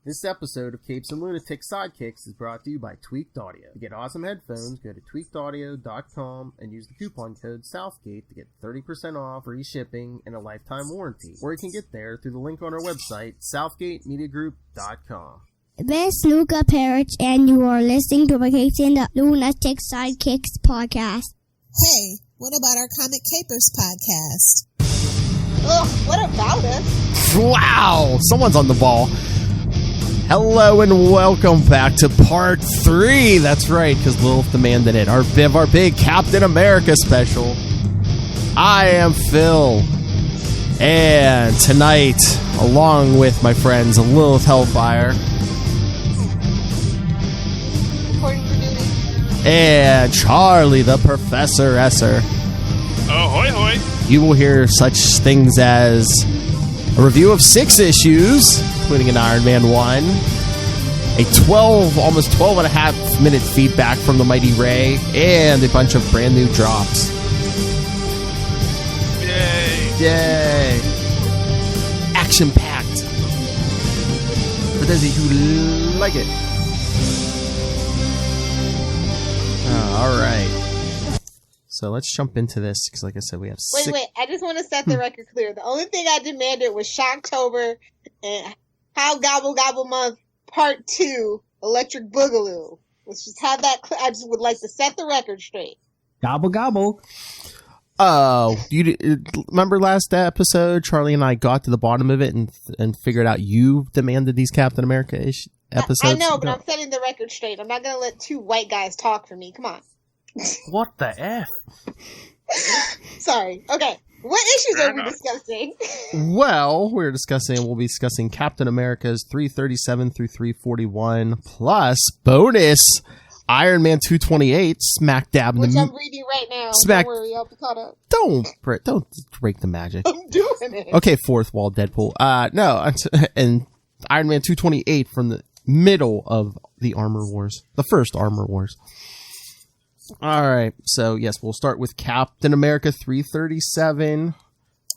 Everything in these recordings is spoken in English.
This episode of Capes and Lunatics Sidekicks is brought to you by Tweaked Audio. To get awesome headphones, go to tweakedaudio.com and use the coupon code Southgate to get 30% off, free shipping, and a lifetime warranty. Or you can get there through the link on our website, southgatemediagroup.com. This is Luca Parrish, and you are listening to the Capes and Lunatics Sidekicks Podcast. Hey, what about our Comic Capers podcast? Ugh, what about us? Wow, someone's on the ball. Hello and welcome back to part 3. That's right, because Lilith demanded it. Our big Captain America special. I am Phil. And tonight, along with my friends Lilith Hellfire. Reporting for duty. And Charlie the Professor Esser. Oh, hoy hoy. You will hear such things as a review of 6 issues, including an Iron Man 1, almost 12 and a half minute feedback from the Mighty Ray, and a bunch of brand new drops. Yay! Action-packed. For those of you who like it. All right. So let's jump into this, because like I said, we have 6... Wait, I just want to set the record clear. The only thing I demanded was Shocktober and How Gobble Gobble Month Part 2, Electric Boogaloo. Let's just have that... I just would like to set the record straight. Gobble gobble. Oh, you remember last episode, Charlie and I got to the bottom of it and figured out you demanded these Captain America episodes? I know, but I'm setting the record straight. I'm not going to let 2 white guys talk for me. Come on. What the F? Sorry. Okay. What issues are we discussing? Well, we'll be discussing Captain America's 337 through 341, plus bonus Iron Man 228, smack dab in the... Which I'm reading right now. Smack... Don't worry, I'll be caught up. Don't break the magic. I'm doing it. Okay, fourth wall Deadpool. No, and Iron Man 228 from the middle of the Armor Wars. The first Armor Wars. All right, so yes, we'll start with Captain America 337.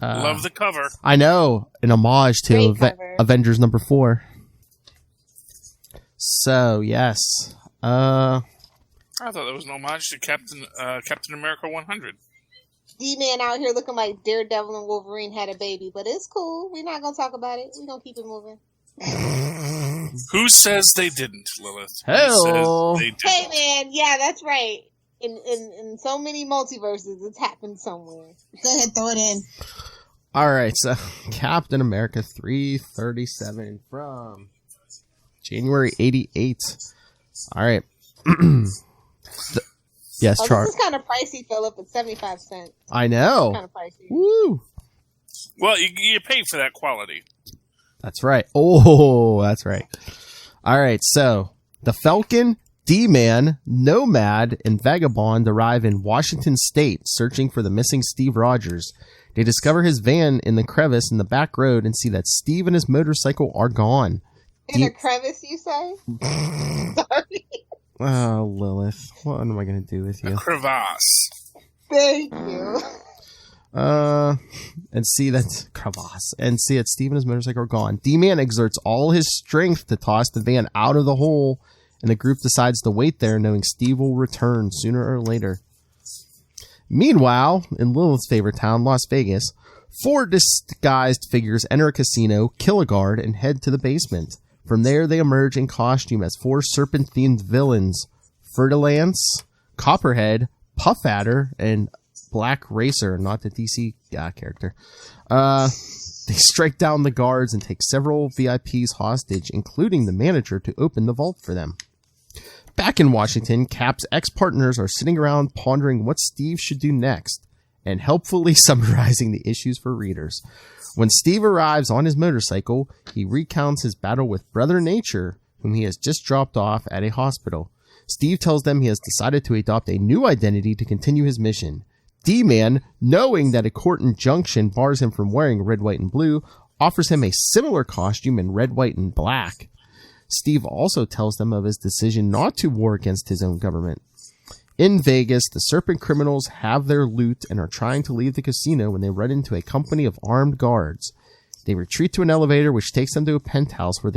Love the cover. I know, an homage to Avengers number 4. So yes, I thought that was an homage to Captain America 100. D-Man out here looking like Daredevil and Wolverine had a baby, but it's cool. We're not gonna talk about it. We're gonna keep it moving. Who says they didn't, Lilith? Hello. Hey man, yeah, that's right. In so many multiverses, it's happened somewhere. Go ahead, throw it in. All right, so Captain America 337 from January 88. All right. Yes, Charlie. This is kind of pricey, Philip. It's 75 cents. I know. Kind of pricey. Woo. Well, you pay for that quality. That's right. Oh, that's right. All right, so the Falcon, D-Man, Nomad, and Vagabond arrive in Washington State searching for the missing Steve Rogers. They discover his van in the crevice in the back road and see that Steve and his motorcycle are gone. In a crevice, you say? Sorry. Oh, Lilith. What am I going to do with you? A crevasse. Thank you. And see that Steve and his motorcycle are gone. D-Man exerts all his strength to toss the van out of the hole, and the group decides to wait there, knowing Steve will return sooner or later. Meanwhile, in Lilith's favorite town, Las Vegas, 4 disguised figures enter a casino, kill a guard, and head to the basement. From there, they emerge in costume as 4 serpent-themed villains: Fer-de-Lance, Copperhead, Puff Adder, and Black Racer, not the DC character. They strike down the guards and take several VIPs hostage, including the manager, to open the vault for them. Back in Washington, Cap's ex-partners are sitting around pondering what Steve should do next, and helpfully summarizing the issues for readers. When Steve arrives on his motorcycle, he recounts his battle with Brother Nature, whom he has just dropped off at a hospital. Steve tells them he has decided to adopt a new identity to continue his mission. D-Man, knowing that a court injunction bars him from wearing red, white, and blue, offers him a similar costume in red, white, and black. Steve also tells them of his decision not to war against his own government. In Vegas, the Serpent criminals have their loot and are trying to leave the casino when they run into a company of armed guards. They retreat to an elevator which takes them to a penthouse where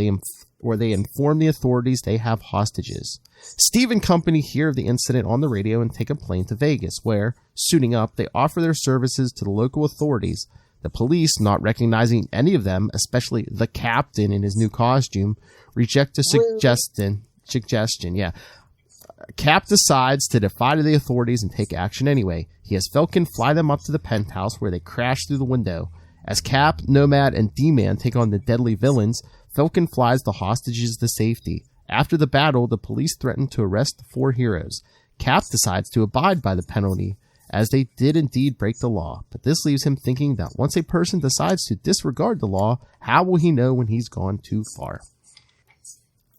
where they inform the authorities they have hostages. Steve and company hear of the incident on the radio and take a plane to Vegas, where, suiting up, they offer their services to the local authorities. The police, not recognizing any of them, especially the captain in his new costume, reject the suggestion. Yeah. Cap decides to defy the authorities and take action anyway. He has Falcon fly them up to the penthouse, where they crash through the window. As Cap, Nomad, and D-Man take on the deadly villains, Falcon flies the hostages to safety. After the battle, the police threaten to arrest the 4 heroes. Cap decides to abide by the penalty, as they did indeed break the law. But this leaves him thinking that once a person decides to disregard the law, how will he know when he's gone too far?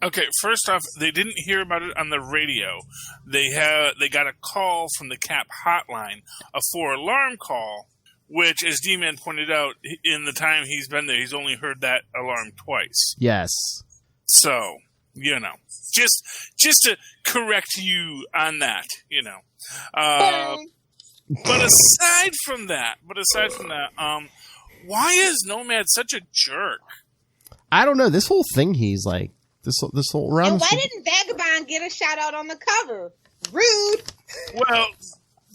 Okay, first off, they didn't hear about it on the radio. They got a call from the Cap hotline, a 4-alarm call, which, as D-Man pointed out, in the time he's been there, he's only heard that alarm twice. Yes. So, just to correct you on that, But aside from that, why is Nomad such a jerk? I don't know. This whole thing, he's like, this whole round. And why didn't Vagabond get a shout out on the cover? Rude. Well,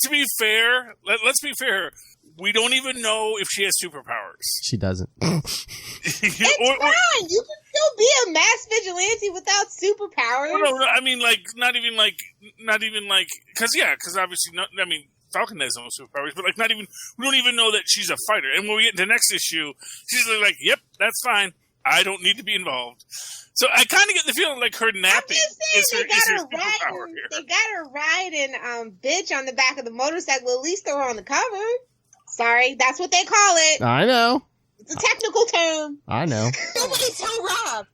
to be fair, let's be fair. We don't even know if she has superpowers. She doesn't. It's fine. You can still be a mass vigilante without superpowers. Well, no, I mean, not even because obviously, Falcon has no superpowers, but we don't even know that she's a fighter. And when we get into the next issue, she's like, "Yep, that's fine. I don't need to be involved." So I kind of get the feeling like her napping is her superpower here. They got her riding bitch on the back of the motorcycle. At least throw her on the cover. Sorry, that's what they call it. I know. It's a technical term. I know. Nobody tell Rob.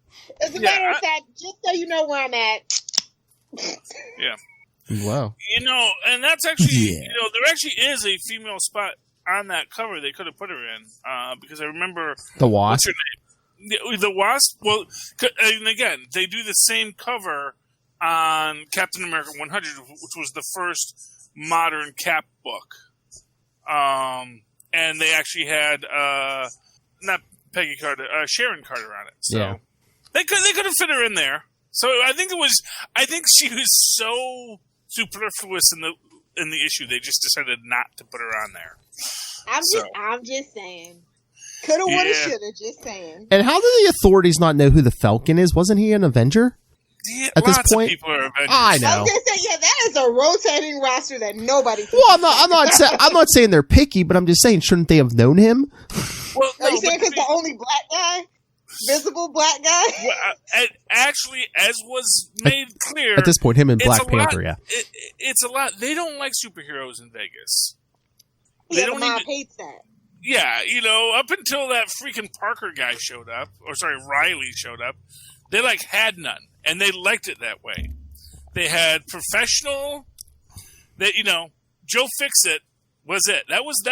As a matter of fact, just so you know where I'm at. Yeah. Wow. And that's actually, there actually is a female spot on that cover they could have put her in, because I remember the Wasp. What's her name? The Wasp. Well, and again, they do the same cover on Captain America 100, which was the first modern Cap book. And they actually had not Peggy Carter, Sharon Carter on it. So yeah. they could have fit her in there. So I think she was so superfluous in the issue, they just decided not to put her on there. I'm just saying. Coulda, woulda, shoulda. Just saying. And how do the authorities not know who the Falcon is? Wasn't he an Avenger? Yeah, at this point, of people are Avengers. I know. I was gonna say, that is a rotating roster that nobody. Well, I'm not saying they're picky, but I'm just saying, shouldn't they have known him? Well, are you saying because the only black guy, visible black guy? Well, actually, as was made clear at this point, him and Black Panther, it's a lot. They don't like superheroes in Vegas. The mob hates that. Yeah, up until that freaking Parker guy showed up, Riley showed up, they had none. And they liked it that way. They had professional. That Joe Fixit was it. That was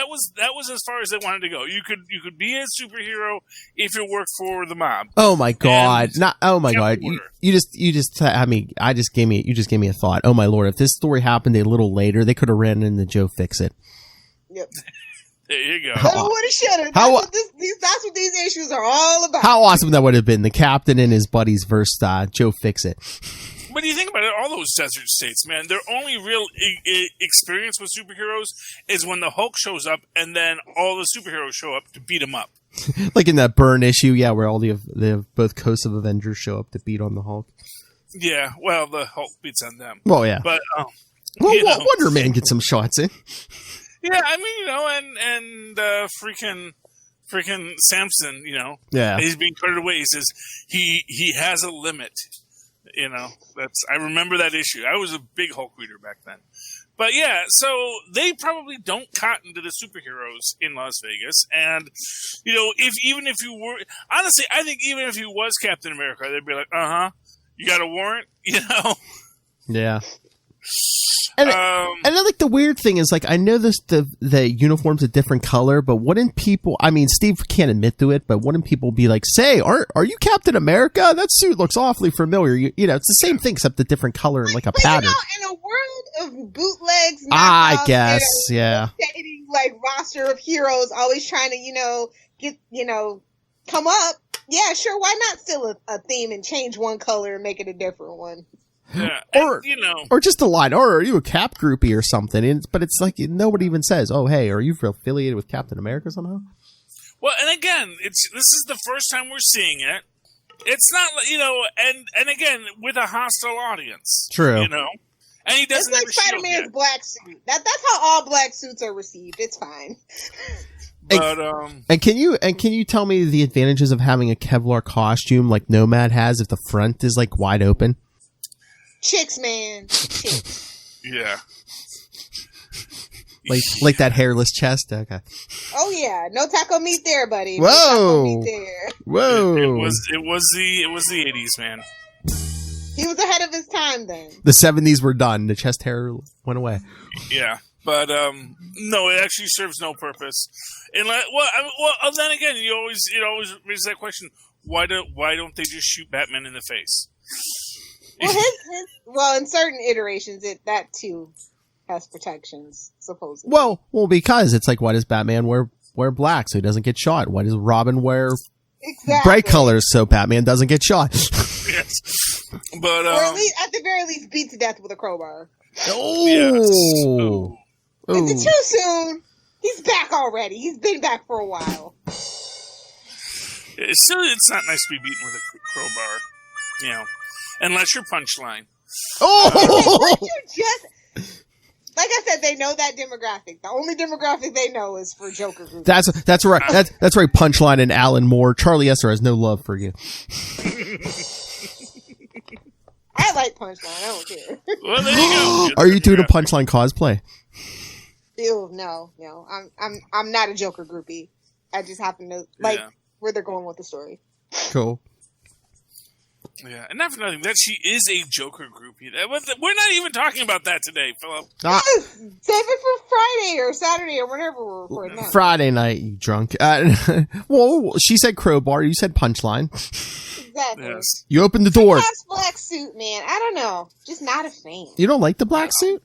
as far as they wanted to go. You could be a superhero if you work for the mob. Oh my god! God! You just gave me a thought. Oh my lord! If this story happened a little later, they could have ran into Joe Fixit. Yep. There you go. Coulda, woulda, shoulda. That's what these issues are all about. How awesome that would have been! The captain and his buddies versus Joe Fixit. When you think about it, all those desert states, man, their only real experience with superheroes is when the Hulk shows up, and then all the superheroes show up to beat him up. Like in that Byrne issue, where all the both coasts of Avengers show up to beat on the Hulk. Yeah, well, the Hulk beats on them. Well, yeah, but Wonder Man gets some shots in. Yeah, I mean, and freaking Samson, yeah, he's being carted away. He says he has a limit. I remember that issue. I was a big Hulk reader back then. But yeah, so they probably don't cotton to the superheroes in Las Vegas. And, if you were, honestly, I think even if he was Captain America, they'd be like, you got a warrant? Yeah. And then, the weird thing is, I know the uniform's a different color, but wouldn't people, Steve can't admit to it, but wouldn't people be like, say, are you Captain America? That suit looks awfully familiar. It's the same thing, except a different color and a pattern. In a world of bootlegs, I guess, yeah. Roster of heroes always trying to, get, come up. Yeah, sure. Why not steal a theme and change one color and make it a different one? Yeah, Or and, or just a line, or are you a Cap groupie or something? But it's like nobody even says, "Oh, hey, are you affiliated with Captain America somehow?" Well, and again, this is the first time we're seeing it. It's not, and again, with a hostile audience. True. And he doesn't It's like have a shield Spider-Man's yet. black suit. That's how all black suits are received. It's fine. But And can you tell me the advantages of having a Kevlar costume like Nomad has if the front is like wide open? Chicks, man. Chicks. yeah. Like that hairless chest? Okay. Oh yeah, no taco meat there, buddy. Whoa. No taco meat there. Whoa. It was the 80s, man. He was ahead of his time then. The 70s were done. The chest hair went away. Yeah, but no, it actually serves no purpose. And then again, it always raises that question: why don't they just shoot Batman in the face? Well, in certain iterations, that too has protections, supposedly. Well, because it's like, why does Batman wear black so he doesn't get shot? Why does Robin wear bright colors so Batman doesn't get shot? Yes, but or at the very least, beat to death with a crowbar. Oh, yes. Is it too soon? He's back already. He's been back for a while. It's not nice to be beaten with a crowbar, unless you're Punchline. Oh, Like I said, they know that demographic. The only demographic they know is for Joker groups. that's right. That's right. Punchline and Alan Moore. Charlie Esser has no love for you. I like Punchline. I don't care. Well, there you go. Are you doing a Punchline cosplay? Ew, no. I'm not a Joker groupie. I just happen to like where they're going with the story. Cool. Yeah, and not for nothing, that she is a Joker groupie. We're not even talking about that today, Philip. Ah, Save it for Friday or Saturday or whenever we're recording that. Friday night, you drunk. Well, she said crowbar. You said Punchline. Exactly. Yes. You opened the door. That's black suit, man. I don't know. Just not a fan. You don't like the black suit?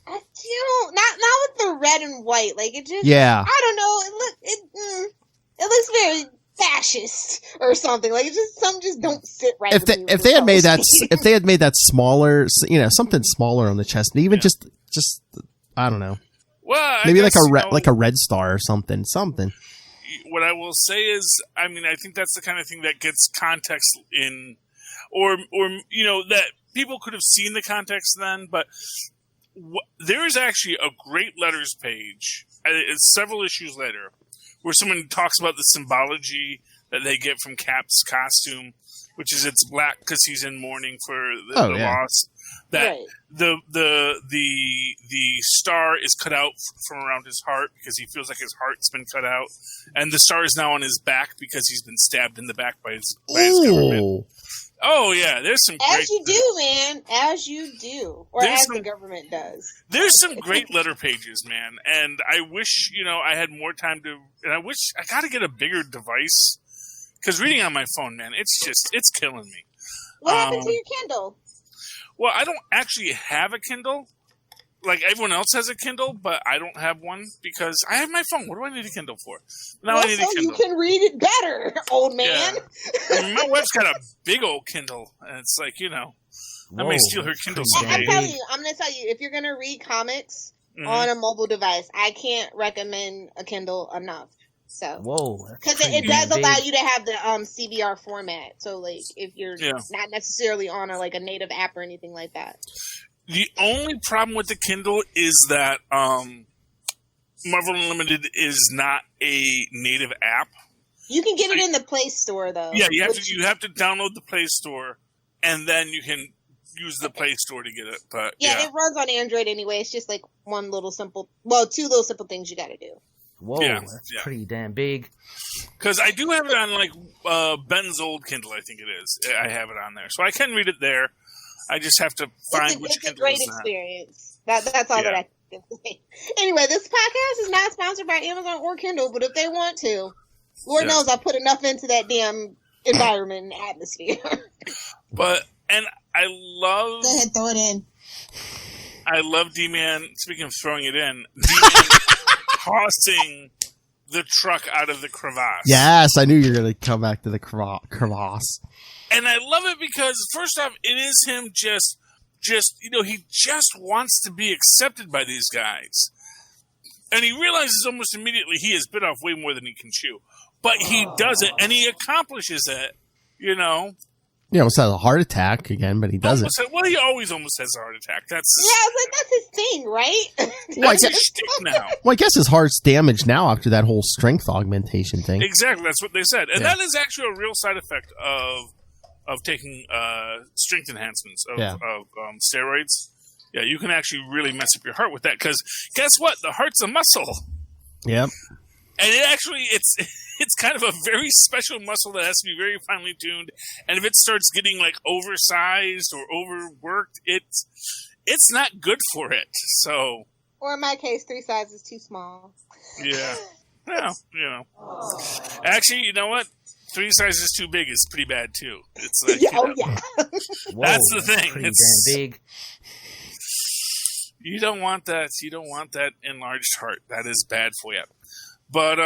I do not with the red and white. Like it just. Yeah. I don't know. It looks very fascist or something. Like some just don't sit right. If they had made that smaller, something smaller on the chest, even just I don't know. Well, Maybe guess, like a red star or something. What I will say is, I think that's the kind of thing that gets context in, or that people could have seen the context then, but there is actually a great letters page. It's several issues later, where someone talks about the symbology that they get from Cap's costume, which is it's black because he's in mourning for the loss. That the star is cut out from around his heart because he feels like his heart's been cut out, and the star is now on his back because he's been stabbed in the back by his government. Oh yeah, there's some great... As you do, man. As you do. Or as the government does. There's some great letter pages, man. And I wish, I had more time to... And I wish... I gotta get a bigger device. Because reading on my phone, man, it's killing me. What happened to your Kindle? Well, I don't actually have a Kindle. Like, everyone else has a Kindle, but I don't have one because I have my phone. What do I need a Kindle for? Now I need a Kindle. You can read it better, old man. Yeah. My wife's got a big old Kindle, and it's like, I may steal her Kindle someday. I'm going to tell you, if you're going to read comics on a mobile device, I can't recommend a Kindle enough. So, because it does allow you to have the CBR format. So, like, if you're not necessarily on a native app or anything like that. The only problem with the Kindle is that Marvel Unlimited is not a native app. You can get it in the Play Store, though. Yeah, you have to download the Play Store, and then you can use the Play Store to get it. But it runs on Android anyway. It's just like two little simple things you got to do. Whoa, that's pretty damn big. Because I do have it on Ben's old Kindle, I think it is. I have it on there, so I can read it there. I just have to find which Kindle it's a great experience. That's all that I can say. Anyway, this podcast is not sponsored by Amazon or Kindle, but if they want to, Lord knows I put enough into that damn environment and atmosphere. And I love... Go ahead, throw it in. I love D-Man, speaking of throwing it in, D-Man tossing the truck out of the crevasse. Yes, I knew you were going to come back to the crevasse. And I love it because, first off, it is him just he just wants to be accepted by these guys. And he realizes almost immediately he has bit off way more than he can chew. But he does it, and he accomplishes it, He almost has a heart attack again, but he does it. Well, he always almost has a heart attack. I was like, that's his thing, right? That's his shtick now. Well, I guess his heart's damaged now after that whole strength augmentation thing. Exactly, that's what they said. And that is actually a real side effect of taking strength enhancements of steroids. Yeah, you can actually really mess up your heart with that, because guess what? The heart's a muscle. Yep. And it's kind of a very special muscle that has to be very finely tuned. And if it starts getting like oversized or overworked, it's not good for it. So, or in my case, 3 sizes too small. Yeah. Well, Actually, you know what? 3 sizes too big is pretty bad too. It's like, that's the thing. It's damn big. You don't want that. You don't want that enlarged heart. That is bad for you. But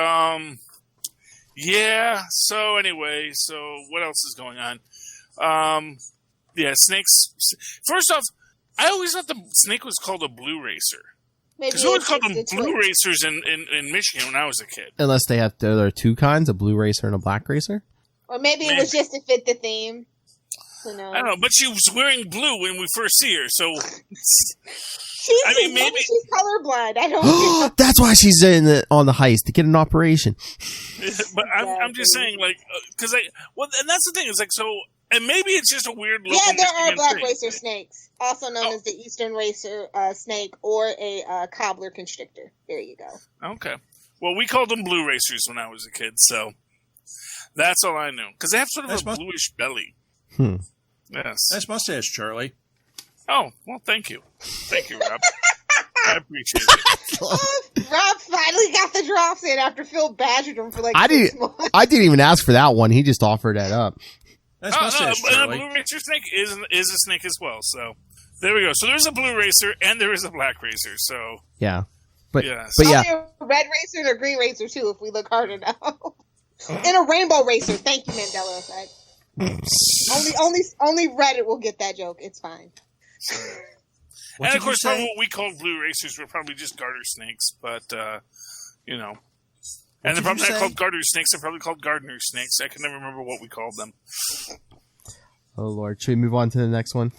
So anyway, what else is going on? Snakes. First off, I always thought the snake was called a blue racer. Because we always called them blue racers in Michigan when I was a kid. Unless there are 2 kinds, a blue racer and a black racer? Or maybe it was just to fit the theme. I don't know, but she was wearing blue when we first see her, so... maybe she's colorblind. I don't know. That's why she's on the heist, to get an operation. But I'm just saying, like, because and that's the thing, is like, so, and maybe it's just a weird look. Yeah, there are black racer snakes, also known as the Eastern racer snake or a cobbler constrictor. There you go. Okay. Well, we called them blue racers when I was a kid, so that's all I knew. Because they have sort of a bluish belly. Yes. Nice mustache, Charlie. Oh, well, thank you. Thank you, Rob. I appreciate it. Rob finally got the drops in after Phil badgered him for like 6 months. I didn't even ask for that one. He just offered that up. Nice mustache, Charlie. And a blue racer snake is a snake as well. So there we go. So there's a blue racer and there is a black racer. So yeah, but yes. but yeah, a red racer and a green racer too. If we look hard enough, and a rainbow racer. Thank you, Mandela effect. Only Reddit will get that joke. It's fine. And of course, probably what we called blue racers were probably just garter snakes, but And the problem I called garter snakes, they're probably called gardener snakes. I can never remember what we called them. Oh Lord, should we move on to the next one?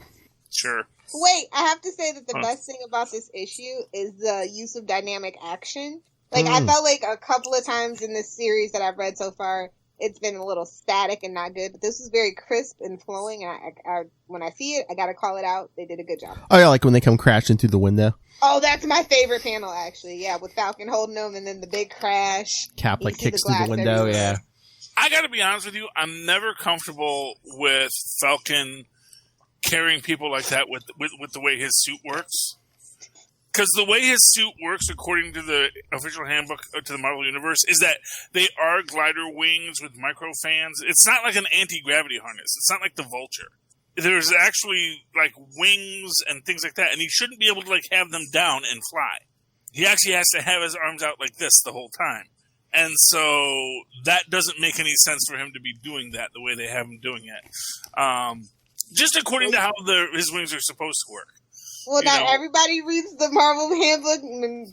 Sure. Wait, I have to say that the best thing about this issue is the use of dynamic action. Like, I felt like a couple of times in this series that I've read so far, it's been a little static and not good. But this was very crisp and flowing, and I when I see it, I gotta call it out. They did a good job. Oh yeah, like when they come crashing through the window. Oh, that's my favorite panel, actually. Yeah, with Falcon holding them, and then the big crash. Cap like kicks through the window. Everywhere. Yeah. I gotta be honest with you, I'm never comfortable with Falcon carrying people like that with the way his suit works. Because the way his suit works, according to the official handbook to the Marvel Universe, is that they are glider wings with micro fans. It's not like an anti-gravity harness. It's not like the Vulture. There's actually like wings and things like that, and he shouldn't be able to like have them down and fly. He actually has to have his arms out like this the whole time. And so that doesn't make any sense for him to be doing that the way they have him doing it. Just according to how his wings are supposed to work. Well, not everybody reads the Marvel handbook,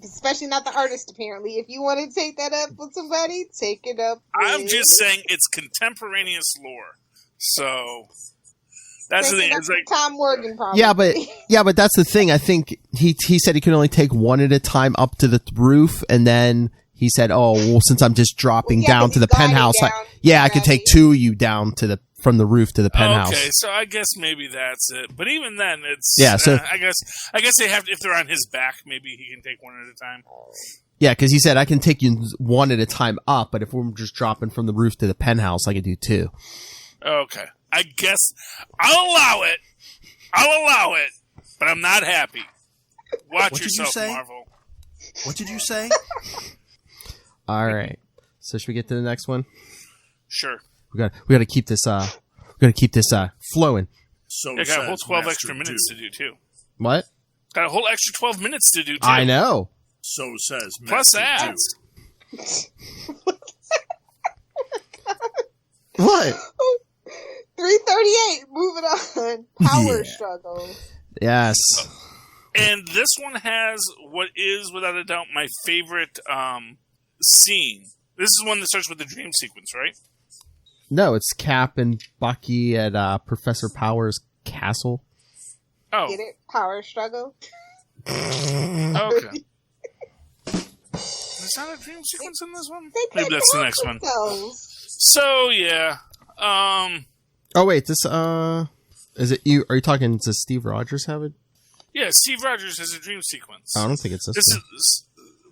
especially not the artist, apparently. If you want to take that up with somebody, take it up with... I'm just saying it's contemporaneous lore. So, that's the thing. It's like Tom Morgan, probably. Yeah, but that's the thing. I think he said he could only take one at a time up to the roof, and then he said, oh, well, since I'm just dropping down to the penthouse, I could take 2 of you down to from the roof to the penthouse. Okay, so I guess maybe that's it. But even then, it's So I guess they have to, if they're on his back, maybe he can take one at a time. Yeah, because he said I can take you one at a time up, but if we're just dropping from the roof to the penthouse, I could do 2. Okay, I guess I'll allow it, but I'm not happy. Watch yourself, Marvel. What did you say? All right. So should we get to the next one? Sure. We got to keep this flowing. So got a whole 12 extra minutes to do too. What? Got a whole extra 12 minutes to do too. I know. So says plus Master ads. What? 338. Moving on. Power struggle. Yes. And this one has what is, without a doubt, my favorite scene. This is one that starts with the dream sequence, right? No, it's Cap and Bucky at Professor Power's castle. Oh. Get it? Power struggle? Okay. Is that a dream sequence in this one? Maybe that's the next one. So, yeah. Oh, wait, this, is it you? Are you talking, does Steve Rogers have it? Yeah, Steve Rogers has a dream sequence. I don't think it's this one.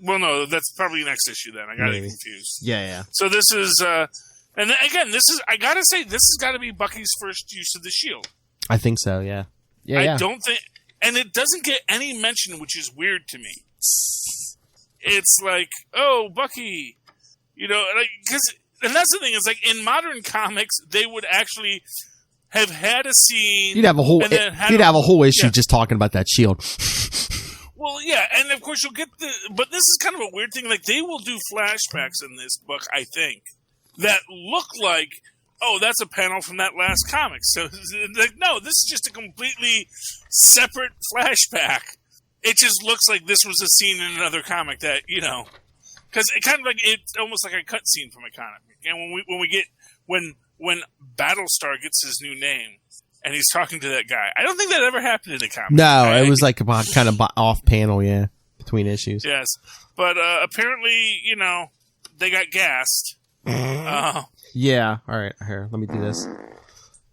Well, no, that's probably next issue then. I got it confused. Yeah. So this is, and then, again, I gotta say, this has got to be Bucky's first use of the shield. I think so, yeah. I don't think, and it doesn't get any mention, which is weird to me. It's like, oh, Bucky, and that's the thing, is like, in modern comics, they would actually have had a scene. You'd have a whole issue just talking about that shield. Well, yeah, and of course you'll get but this is kind of a weird thing. Like, they will do flashbacks in this book, I think, that look like, oh, that's a panel from that last comic. So, like, no, this is just a completely separate flashback. It just looks like this was a scene in another comic that, because it kind of like, it's almost like a cut scene from a comic. And when Battlestar gets his new name, and he's talking to that guy. I don't think that ever happened in a comic. No, right? It was like about kind of off panel, between issues. Yes. But apparently, they got gassed. Yeah. All right. Here, let me do this.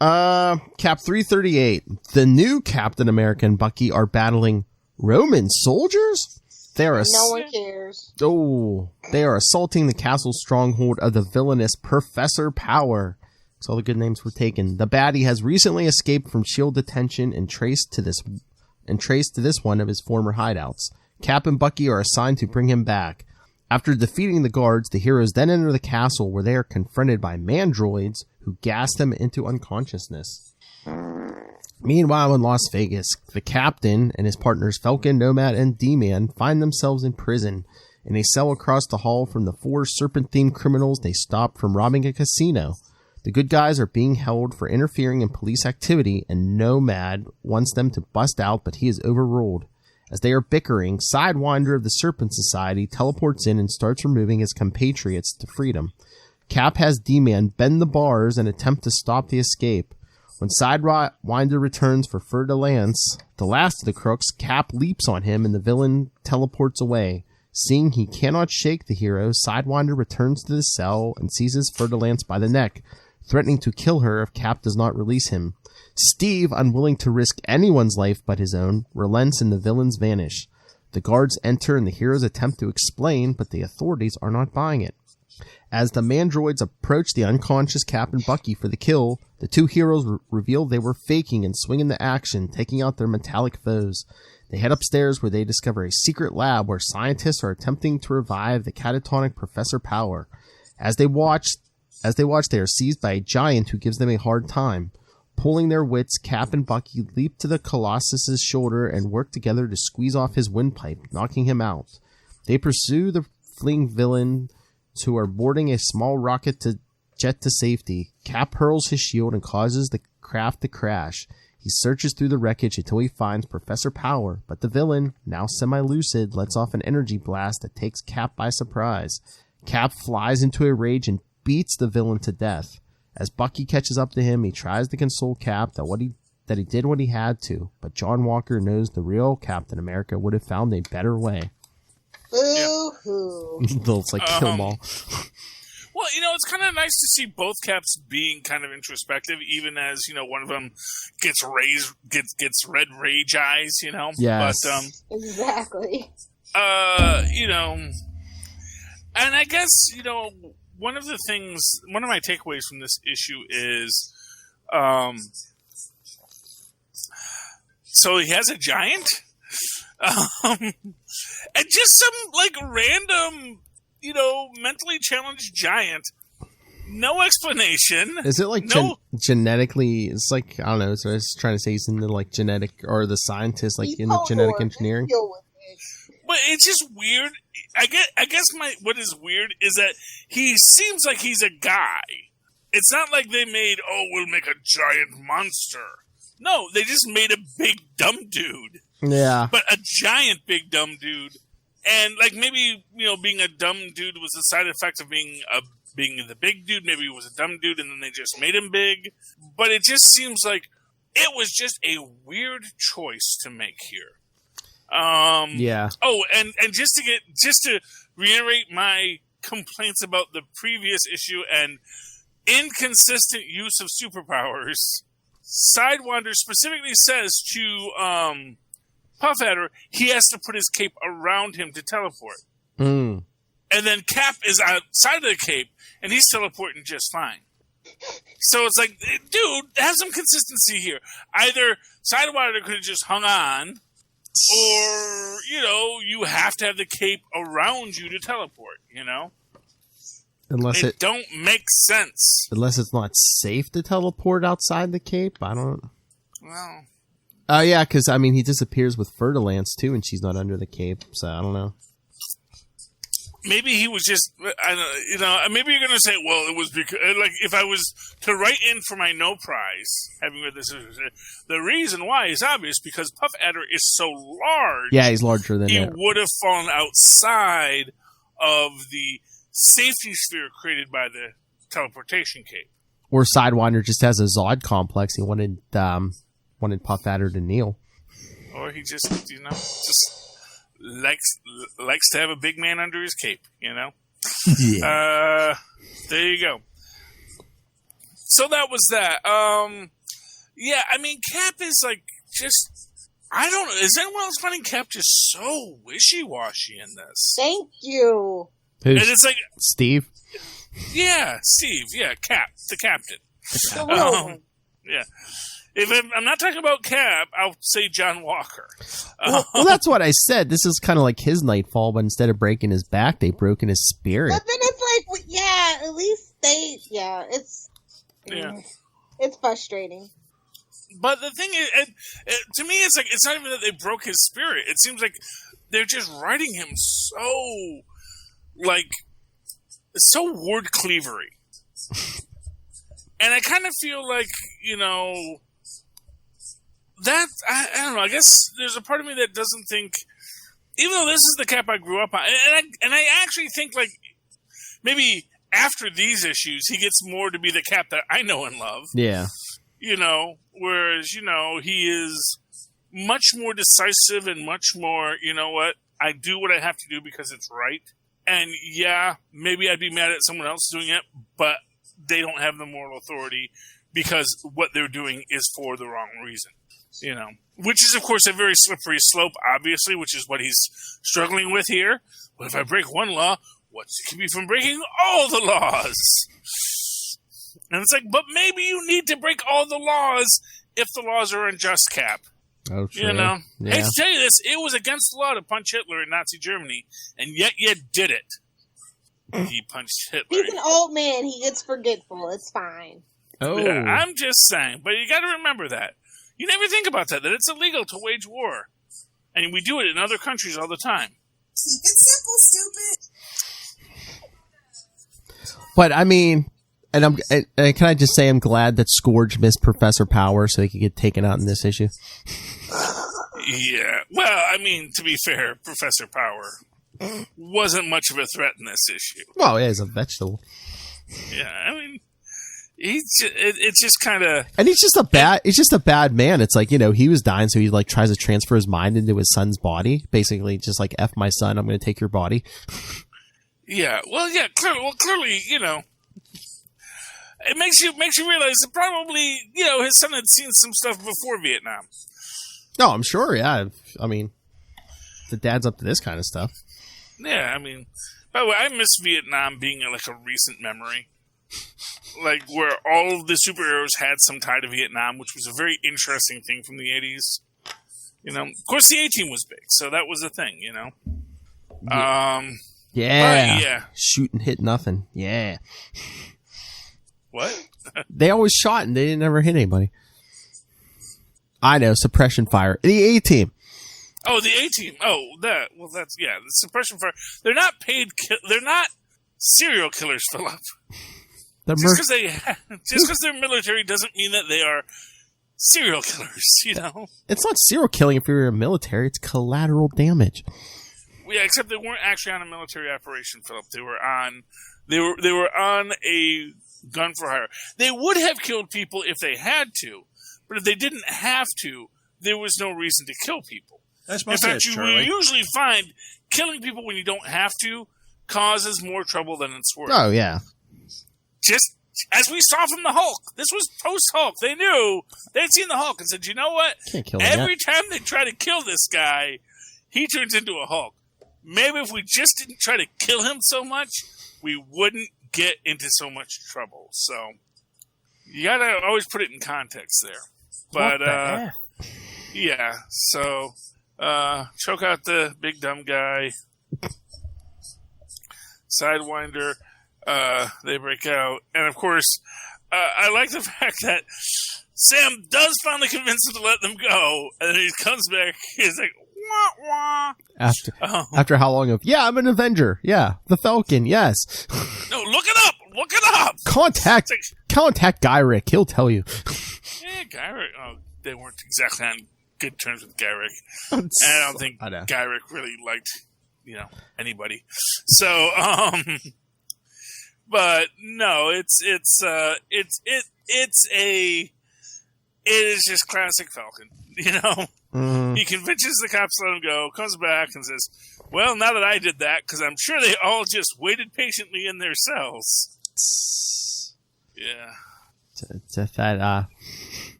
Cap 338. The new Captain America and Bucky are battling Roman soldiers? No one cares. Oh, they are assaulting the castle stronghold of the villainous Professor Power. So all the good names were taken. The baddie has recently escaped from S.H.I.E.L.D. detention and traced to this one of his former hideouts. Cap and Bucky are assigned to bring him back. After defeating the guards, the heroes then enter the castle where they are confronted by mandroids who gas them into unconsciousness. Meanwhile, in Las Vegas, the captain and his partners Falcon, Nomad, and D-Man find themselves in prison in a cell across the hall from the 4 serpent-themed criminals they stopped from robbing a casino. The good guys are being held for interfering in police activity, and Nomad wants them to bust out, but he is overruled. As they are bickering, Sidewinder of the Serpent Society teleports in and starts removing his compatriots to freedom. Cap has D-Man bend the bars and attempt to stop the escape. When Sidewinder returns for Fer-de-Lance, the last of the crooks, Cap leaps on him and the villain teleports away. Seeing he cannot shake the hero, Sidewinder returns to the cell and seizes Fer-de-Lance by the neck, threatening to kill her if Cap does not release him. Steve, unwilling to risk anyone's life but his own, relents and the villains vanish. The guards enter and the heroes attempt to explain, but the authorities are not buying it. As the mandroids approach the unconscious Cap and Bucky for the kill, the two heroes reveal they were faking and swing into action, taking out their metallic foes. They head upstairs where they discover a secret lab where scientists are attempting to revive the catatonic Professor Power. As they watch, they are seized by a giant who gives them a hard time. Pulling their wits, Cap and Bucky leap to the Colossus's shoulder and work together to squeeze off his windpipe, knocking him out. They pursue the fleeing villains who are boarding a small rocket to jet to safety. Cap hurls his shield and causes the craft to crash. He searches through the wreckage until he finds Professor Power, but the villain, now semi-lucid, lets off an energy blast that takes Cap by surprise. Cap flies into a rage and beats the villain to death. As Bucky catches up to him, he tries to console Cap that he did what he had to, but John Walker knows the real Captain America would have found a better way. Boo-hoo. It's like kill 'em all. Well, it's kind of nice to see both Caps being kind of introspective, even as, one of them gets red rage eyes, Yes. But, exactly. And I guess, one of my takeaways from this issue is, so he has a giant, and just some random, mentally challenged giant. No explanation. Is it genetically? It's I don't know. So I was trying to say he's in the genetic or the scientist in the genetic engineering. But it's just weird. I guess what is weird is that he seems like he's a guy. It's not like they made, we'll make a giant monster. No, they just made a big dumb dude. Yeah. But a giant big dumb dude. And like maybe, being a dumb dude was a side effect of being the big dude. Maybe he was a dumb dude and then they just made him big. But it just seems like it was just a weird choice to make here. Yeah. Oh, and just to reiterate my complaints about the previous issue and inconsistent use of superpowers, Sidewinder specifically says to Puff Adder he has to put his cape around him to teleport. Mm. And then Cap is outside of the cape and he's teleporting just fine. So it's like, dude, have some consistency here. Either Sidewinder could have just hung on, or, you have to have the cape around you to teleport, Unless it don't make sense. Unless it's not safe to teleport outside the cape. I don't. Well. Oh, yeah, because, he disappears with Fer-de-Lance, too, and she's not under the cape, so I don't know. Maybe he was just, maybe you're going to say, well, it was because, like, if I was to write in for my no prize, having read this, the reason why is obvious, because Puff Adder is so large. Yeah, he's larger than he it. would have fallen outside of the safety sphere created by the teleportation cape. Or Sidewinder just has a Zod complex. He wanted Puff Adder to kneel. Or he just likes to have a big man under his cape, Yeah. There you go. So that was that. Cap is like just, I don't know. Is anyone else finding Cap just so wishy-washy in this? Thank you. Who's And it's like Steve? Yeah, Steve. Yeah, Cap, the captain. Yeah. If I'm not talking about Cap, I'll say John Walker. Well, that's what I said. This is kind of like his Nightfall, but instead of breaking his back, they broke in his spirit. But then it's like, at least it's frustrating. But the thing is, to me, it's like, it's not even that they broke his spirit. It seems like they're just writing him so word cleavery. And I kind of feel like, that, I don't know, I guess there's a part of me that doesn't think, even though this is the Cap I grew up on, and I actually think, like, maybe after these issues, he gets more to be the Cap that I know and love. Yeah. Whereas, he is much more decisive and much more, I do what I have to do because it's right. And yeah, maybe I'd be mad at someone else doing it, but they don't have the moral authority because what they're doing is for the wrong reason. Which is, of course, a very slippery slope, obviously, which is what he's struggling with here. But if I break one law, what's to keep me from breaking all the laws? And it's like, but maybe you need to break all the laws if the laws are unjust, Cap. Oh, true. Yeah. I hate to tell you this, it was against the law to punch Hitler in Nazi Germany, and yet you did it. He punched Hitler. He's an old man. He gets forgetful. It's fine. Oh. Yeah, I'm just saying. But you got to remember that. You never think about that it's illegal to wage war. And we do it in other countries all the time. Keep it simple, stupid. But, and can I just say I'm glad that Scourge missed Professor Power so he could get taken out in this issue? Yeah. Well, to be fair, Professor Power wasn't much of a threat in this issue. Well, yeah, he's a vegetable. Yeah, it's just kind of, and he's just a bad man. It's like, he was dying, so he tries to transfer his mind into his son's body, basically just like, F my son, I'm going to take your body. Yeah, clearly, it makes you realize that probably, his son had seen some stuff before Vietnam. No, I'm sure. Yeah, the dad's up to this kind of stuff. Yeah, by the way, I miss Vietnam being a recent memory. Where all of the superheroes had some tie to Vietnam, which was a very interesting thing from the 80s. Of course the A-Team was big, so that was a thing, Yeah. Yeah. Shoot and hit nothing. Yeah. What? They always shot and they didn't ever hit anybody. I know, suppression fire. The A-Team. Oh, the A-Team. Oh, that. Well, that's the suppression fire. They're not paid. They're not serial killers, Philip. Just because they're military doesn't mean that they are serial killers. You know, it's not serial killing if you're in military. It's collateral damage. Yeah, except they weren't actually on a military operation, Philip. They were on. They were on a gun for hire. They would have killed people if they had to, but if they didn't have to, there was no reason to kill people. That's my In fact, sense, you will usually find killing people when you don't have to causes more trouble than it's worth. Oh, yeah. Just as we saw from the Hulk. This was post-Hulk. They knew. They'd seen the Hulk and said, you know what? Can't kill him Every yet. time they try to kill this guy, he turns into a Hulk. Maybe if we just didn't try to kill him so much, we wouldn't get into so much trouble. So you got to always put it in context there. But, yeah. So, choke out the big dumb guy. Sidewinder. They break out. And of course, I like the fact that Sam does finally convince him to let them go. And then he comes back. He's like, wah, wah. After how long of, yeah, I'm an Avenger. Yeah. The Falcon. Yes. No, look it up. Look it up. Contact Gyrick. He'll tell you. Yeah, Gyrick. Oh, they weren't exactly on good terms with Gyrick. And I don't think Gyrick really liked, anybody. So, but no, it is just classic Falcon. He convinces the cops to let him go, comes back and says, well, now that I did that, because I'm sure they all just waited patiently in their cells. Yeah.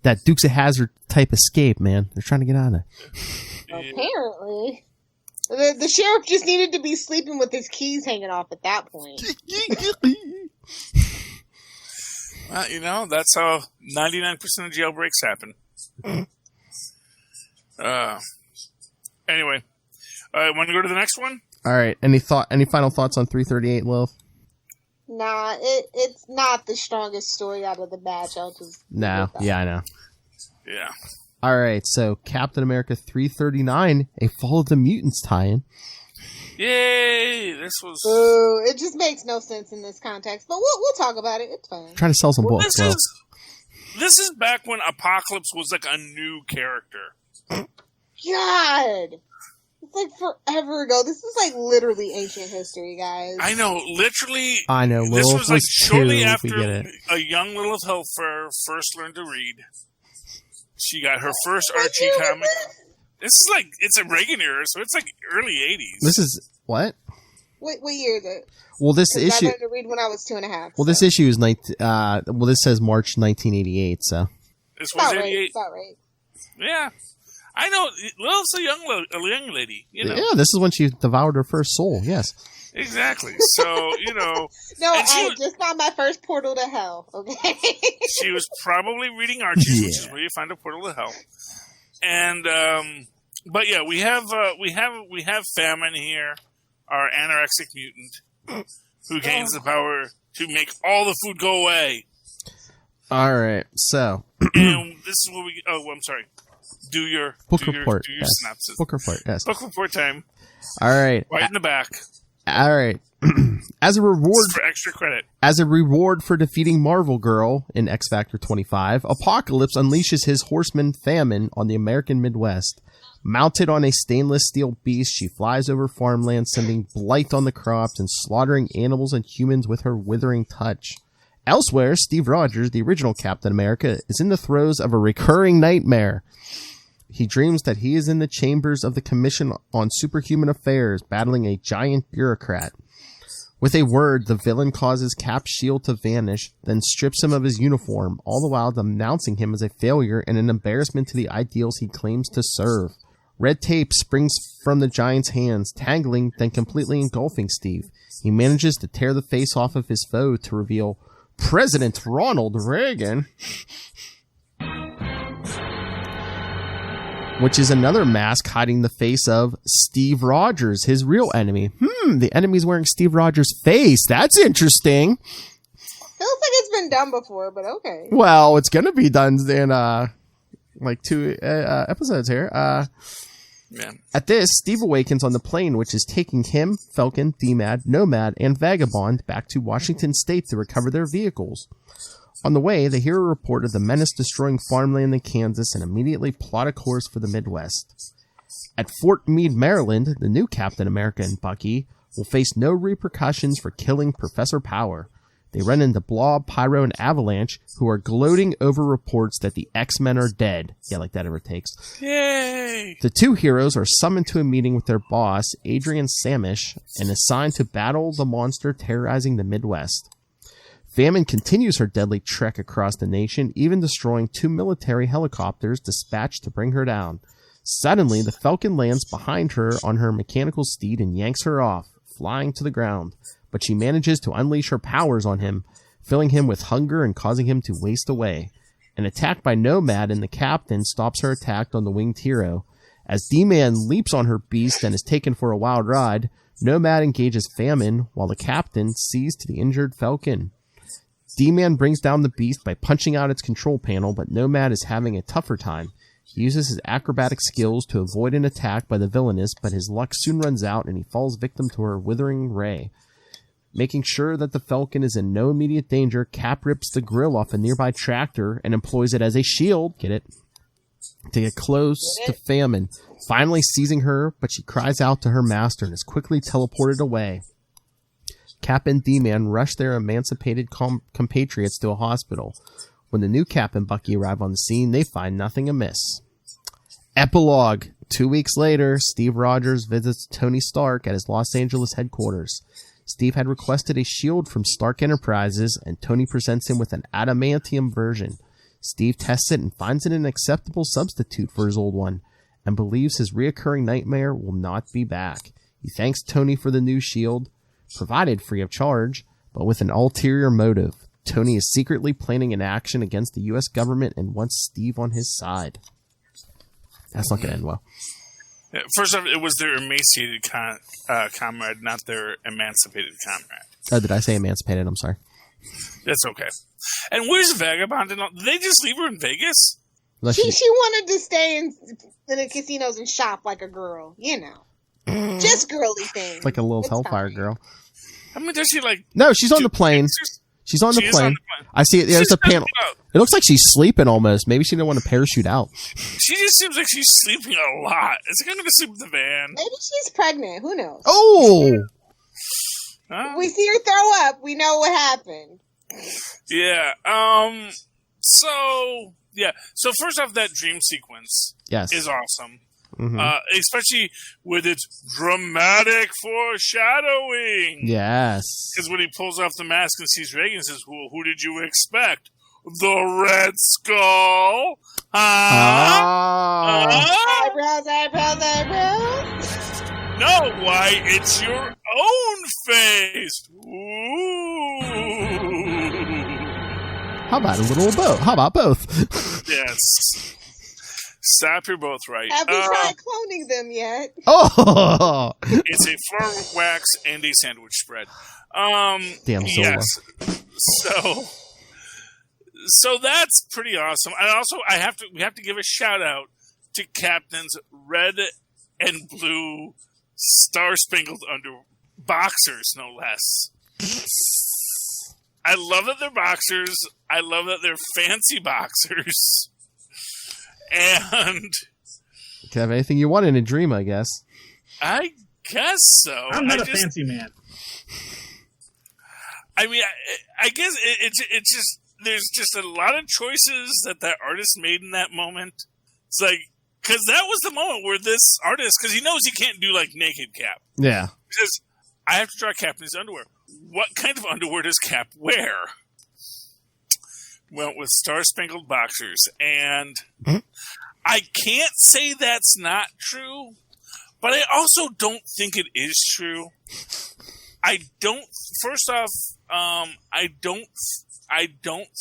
That Dukes of Hazzard type escape, man. They're trying to get out of it. Apparently. The sheriff just needed to be sleeping with his keys hanging off at that point. Well, that's how 99% of jailbreaks happen. Anyway, want to go to the next one? All right. Any final thoughts on 338, Lil? Nah, it's not the strongest story out of the batch. No, yeah, I know. Yeah. All right, so Captain America 339, a Fall of the Mutants tie-in. Yay! This was. Ooh, it just makes no sense in this context, but we'll talk about it. It's fine. Trying to sell some books. This is back when Apocalypse was like a new character. God. It's like forever ago. This is like literally ancient history, guys. I know, literally. I know. This was like shortly after we get it. A young Lilith Helfer first learned to read. She got her first Archie comic. This is like, it's a Reagan era, so it's like early 80s. This is, what? What year is it? Well, this issue. I learned to read when I was 2.5. Well, this issue is this says March 1988, so. This was 88. Right, about right. Yeah. I know, Lilith's a young lady, Yeah, this is when she devoured her first soul, yes. Exactly. So, No, I just found my first portal to hell, okay? She was probably reading Archie, which is where you find a portal to hell. And, but yeah, we have Famine here, our anorexic mutant, who gains the power to make all the food go away. All right, so. And this is what I'm sorry. Do your synopsis. Book report, yes. Book report time. All right. Right in the back. All right. As a reward for extra credit. As a reward for defeating Marvel Girl in X Factor 25, Apocalypse unleashes his horseman Famine on the American Midwest. Mounted on a stainless steel beast, she flies over farmland, sending blight on the crops and slaughtering animals and humans with her withering touch. Elsewhere, Steve Rogers, the original Captain America, is in the throes of a recurring nightmare. He dreams that he is in the chambers of the Commission on Superhuman Affairs, battling a giant bureaucrat. With a word, the villain causes Cap's shield to vanish, then strips him of his uniform, all the while denouncing him as a failure and an embarrassment to the ideals he claims to serve. Red tape springs from the giant's hands, tangling, then completely engulfing Steve. He manages to tear the face off of his foe to reveal President Ronald Reagan, which is another mask hiding the face of Steve Rogers, his real enemy. The enemy's wearing Steve Rogers' face. That's interesting. Feels like it's been done before, but okay. Well, it's going to be done in like 2 episodes here. Yeah. At this, Steve awakens on the plane, which is taking him, Falcon, D-Mad, Nomad, and Vagabond back to Washington State to recover their vehicles. On the way, the hero reported the menace destroying farmland in Kansas and immediately plot a course for the Midwest. At Fort Meade, Maryland, the new Captain America and Bucky will face no repercussions for killing Professor Power. They run into Blob, Pyro, and Avalanche, who are gloating over reports that the X-Men are dead. Yeah, like that ever takes. Yay! The two heroes are summoned to a meeting with their boss, Adrian Samish, and assigned to battle the monster terrorizing the Midwest. Famine continues her deadly trek across the nation, even destroying 2 military helicopters dispatched to bring her down. Suddenly, the Falcon lands behind her on her mechanical steed and yanks her off, flying to the ground. But she manages to unleash her powers on him, filling him with hunger and causing him to waste away. An attack by Nomad and the Captain stops her attack on the winged hero. As D-Man leaps on her beast and is taken for a wild ride, Nomad engages Famine, while the Captain sees to the injured Falcon. D-Man brings down the beast by punching out its control panel, but Nomad is having a tougher time. He uses his acrobatic skills to avoid an attack by the villainess, but his luck soon runs out and he falls victim to her withering ray. Making sure that the Falcon is in no immediate danger, Cap rips the grill off a nearby tractor and employs it as a shield, get it, to get close to Famine, finally seizing her, but she cries out to her master and is quickly teleported away. Cap and D-Man rush their emancipated compatriots to a hospital. When the new Cap and Bucky arrive on the scene, they find nothing amiss. Epilogue. 2 weeks later, Steve Rogers visits Tony Stark at his Los Angeles headquarters. Steve had requested a shield from Stark Enterprises, and Tony presents him with an adamantium version. Steve tests it and finds it an acceptable substitute for his old one, and believes his reoccurring nightmare will not be back. He thanks Tony for the new shield, provided free of charge, but with an ulterior motive. Tony is secretly planning an action against the U.S. government and wants Steve on his side. That's not going to end well. Yeah, first off, it was their emaciated comrade, not their emancipated comrade. Oh, did I say emancipated? I'm sorry. That's okay. And where's Vagabond? And all? Did they just leave her in Vegas? She wanted to stay in the casinos and shop like a girl, you know. Just girly things. Like a little Hellfire girl. I mean, does she like... No, she's on the plane. She's on the plane. I see it. There's a panel. It looks like she's sleeping almost. Maybe she didn't want to parachute out. She just seems like she's sleeping a lot. Is it going to sleep in the van? Maybe she's pregnant. Who knows? Oh! If we see her throw up, we know what happened. Yeah. So first off, that dream sequence is awesome. Mm-hmm. Especially with its dramatic foreshadowing. Yes. Because when he pulls off the mask and sees Reagan, he says, well, who did you expect? The Red Skull? Eyebrows. No, why, it's your own face. Ooh. How about a little of both? How about both? Yes. Stop, you're both right. Have we tried cloning them yet? Oh! It's a fur wax and a sandwich spread. Damn Solo. Yes. So that's pretty awesome. And also, we have to give a shout out to Captain's red and blue star-spangled boxers, no less. I love that they're boxers. I love that they're fancy boxers. And you can have anything you want in a dream, I guess. I guess so. I'm not a fancy man. I mean, I guess it's just there's just a lot of choices that artist made in that moment. It's like, because that was the moment where this artist, because he knows he can't do like naked Cap. Yeah. He says, I have to draw Cap in his underwear. What kind of underwear does Cap wear? Went with star-spangled boxers, and I can't say that's not true, but I also don't think it is true. I don't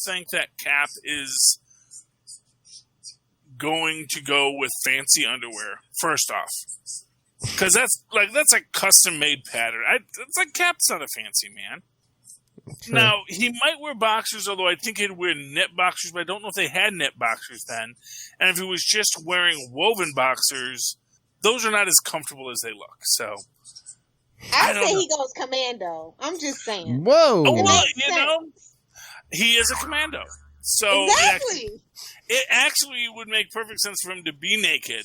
think that Cap is going to go with fancy underwear, first off. Because that's a custom-made pattern. It's like Cap's not a fancy man. True. Now, he might wear boxers, although I think he'd wear knit boxers, but I don't know if they had knit boxers then. And if he was just wearing woven boxers, those are not as comfortable as they look. So, I say he goes commando. I'm just saying. Whoa! Oh, well, you know, he is a commando. So exactly. It actually would make perfect sense for him to be naked.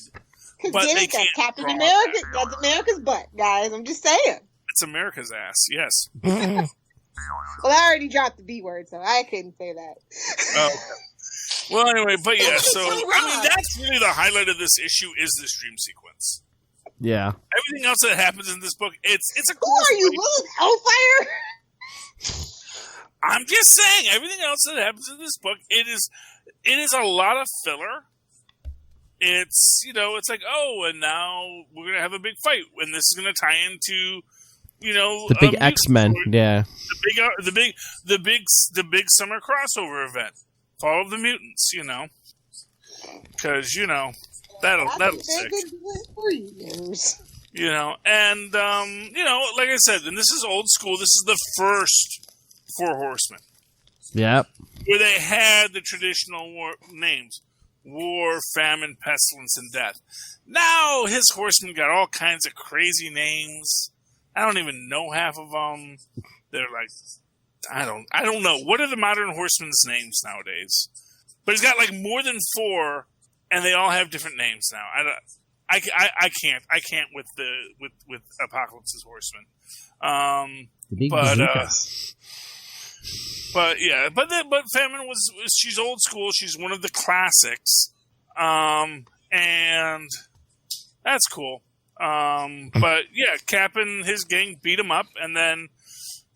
But that's Captain America. That's America's butt, guys. I'm just saying. It's America's ass. Yes. Well, I already dropped the B word, so I couldn't say that. Oh, okay. Well, anyway, but yeah, so, I mean, that's really the highlight of this issue is this dream sequence. Yeah. Everything else that happens in this book, it's a Who are you, Lilith Hellfire? I'm just saying, everything else that happens in this book, it is a lot of filler. It's, you know, it's like, oh, and now we're going to have a big fight, and this is going to tie into, you know, the big X-Men, yeah. The big summer crossover event. Fall of the Mutants, you know. Because, you know, that'll stick. You know, and, you know, like I said, and this is old school, this is the first Four Horsemen. Yep. Where they had the traditional names. War, famine, pestilence, and death. Now his horsemen got all kinds of crazy names. I don't even know half of them. They're like, I don't know. What are the modern horsemen's names nowadays? But he's got like more than 4, and they all have different names now. I can't with Apocalypse's horsemen. But yeah, but Famine she's old school. She's one of the classics, and that's cool. But yeah, Cap and his gang beat him up, and then,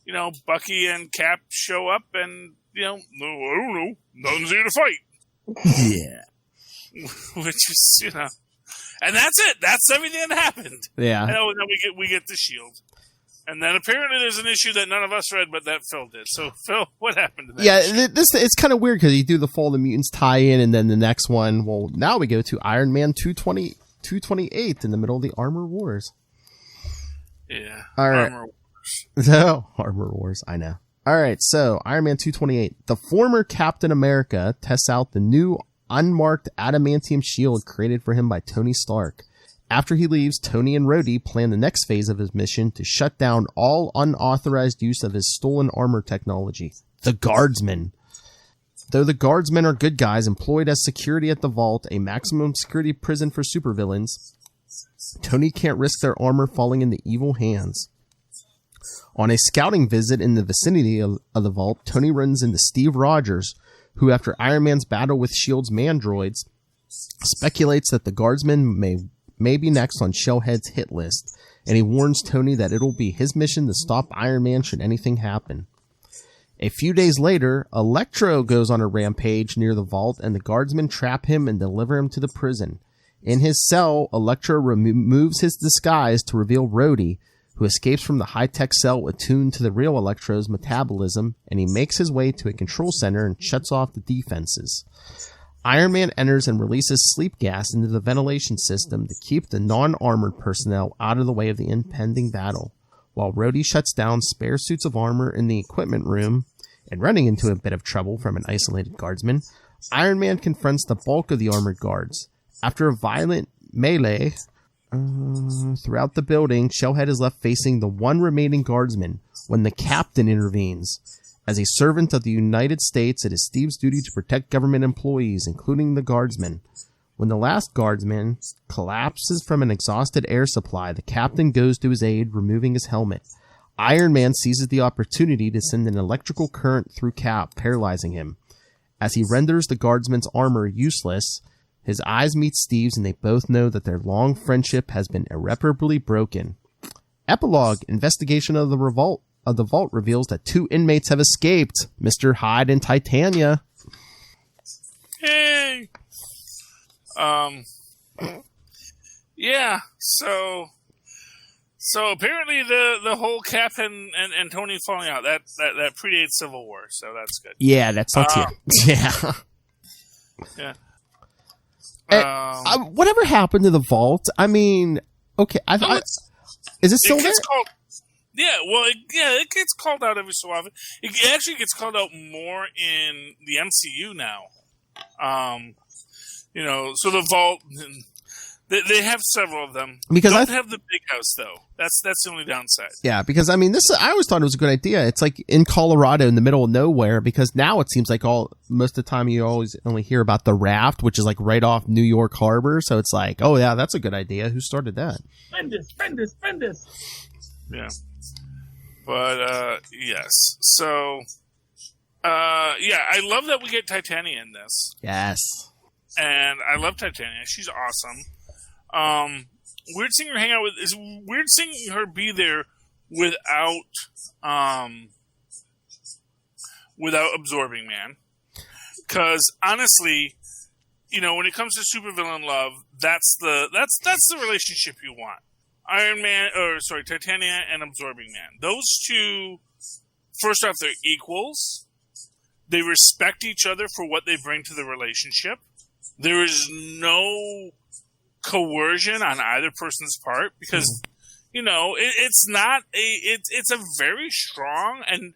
you know, Bucky and Cap show up, and, you know, no, I don't know, nothing's here to fight. Yeah, which is, you know, and that's it. That's everything that happened. Yeah, and then we get the shield. And then apparently there's an issue that none of us read, but that Phil did. So, Phil, what happened to that? Yeah, it's kind of weird because you do the Fall of the Mutants tie-in, and then the next one, well, now we go to Iron Man 228 in the middle of the Armor Wars. Yeah. All right. Armor Wars. No, Armor Wars, I know. All right, so Iron Man 228. The former Captain America tests out the new unmarked adamantium shield created for him by Tony Stark. After he leaves, Tony and Rhodey plan the next phase of his mission to shut down all unauthorized use of his stolen armor technology, the Guardsmen. Though the Guardsmen are good guys employed as security at the Vault, a maximum security prison for supervillains, Tony can't risk their armor falling into evil hands. On a scouting visit in the vicinity of the Vault, Tony runs into Steve Rogers, who, after Iron Man's battle with S.H.I.E.L.D.'s mandroids, speculates that the Guardsmen may be next on Shellhead's hit list, and he warns Tony that it'll be his mission to stop Iron Man should anything happen. A few days later, Electro goes on a rampage near the Vault, and the Guardsmen trap him and deliver him to the prison. In his cell, Electro removes his disguise to reveal Rhodey, who escapes from the high-tech cell attuned to the real Electro's metabolism, and he makes his way to a control center and shuts off the defenses. Iron Man enters and releases sleep gas into the ventilation system to keep the non-armored personnel out of the way of the impending battle, while Rhodey shuts down spare suits of armor in the equipment room. And running into a bit of trouble from an isolated guardsman, Iron Man confronts the bulk of the armored guards. After a violent melee throughout the building, Shellhead is left facing the one remaining guardsman when the captain intervenes. As a servant of the United States, it is Steve's duty to protect government employees, including the guardsmen. When the last guardsman collapses from an exhausted air supply, the captain goes to his aid, removing his helmet. Iron Man seizes the opportunity to send an electrical current through Cap, paralyzing him. As he renders the guardsman's armor useless, his eyes meet Steve's, and they both know that their long friendship has been irreparably broken. Epilogue: investigation of the Vault reveals that 2 inmates have escaped, Mr. Hyde and Titania. Yay! Yeah, so apparently the whole Cap and Tony falling out, that predates Civil War, so that's good. Yeah, that's here. Yeah. Yeah. Whatever happened to the Vault? I mean, okay, is it still there? Yeah, well, it gets called out every so often. It actually gets called out more in the MCU now. So the Vault, they have several of them. Because don't have the big house though. That's the only downside. Yeah, because I always thought it was a good idea. It's like in Colorado, in the middle of nowhere. Because now it seems like most of the time you always only hear about the Raft, which is like right off New York Harbor. So it's like, oh yeah, that's a good idea. Who started that? Spend this. Yeah. But, yes. So, I love that we get Titania in this. Yes. And I love Titania. She's awesome. Weird seeing her hang out it's weird seeing her be there without Absorbing Man. Because, honestly, when it comes to supervillain love, that's the relationship you want. Titania and Absorbing Man. Those two, first off, they're equals. They respect each other for what they bring to the relationship. There is no coercion on either person's part because, it's not it's a very strong and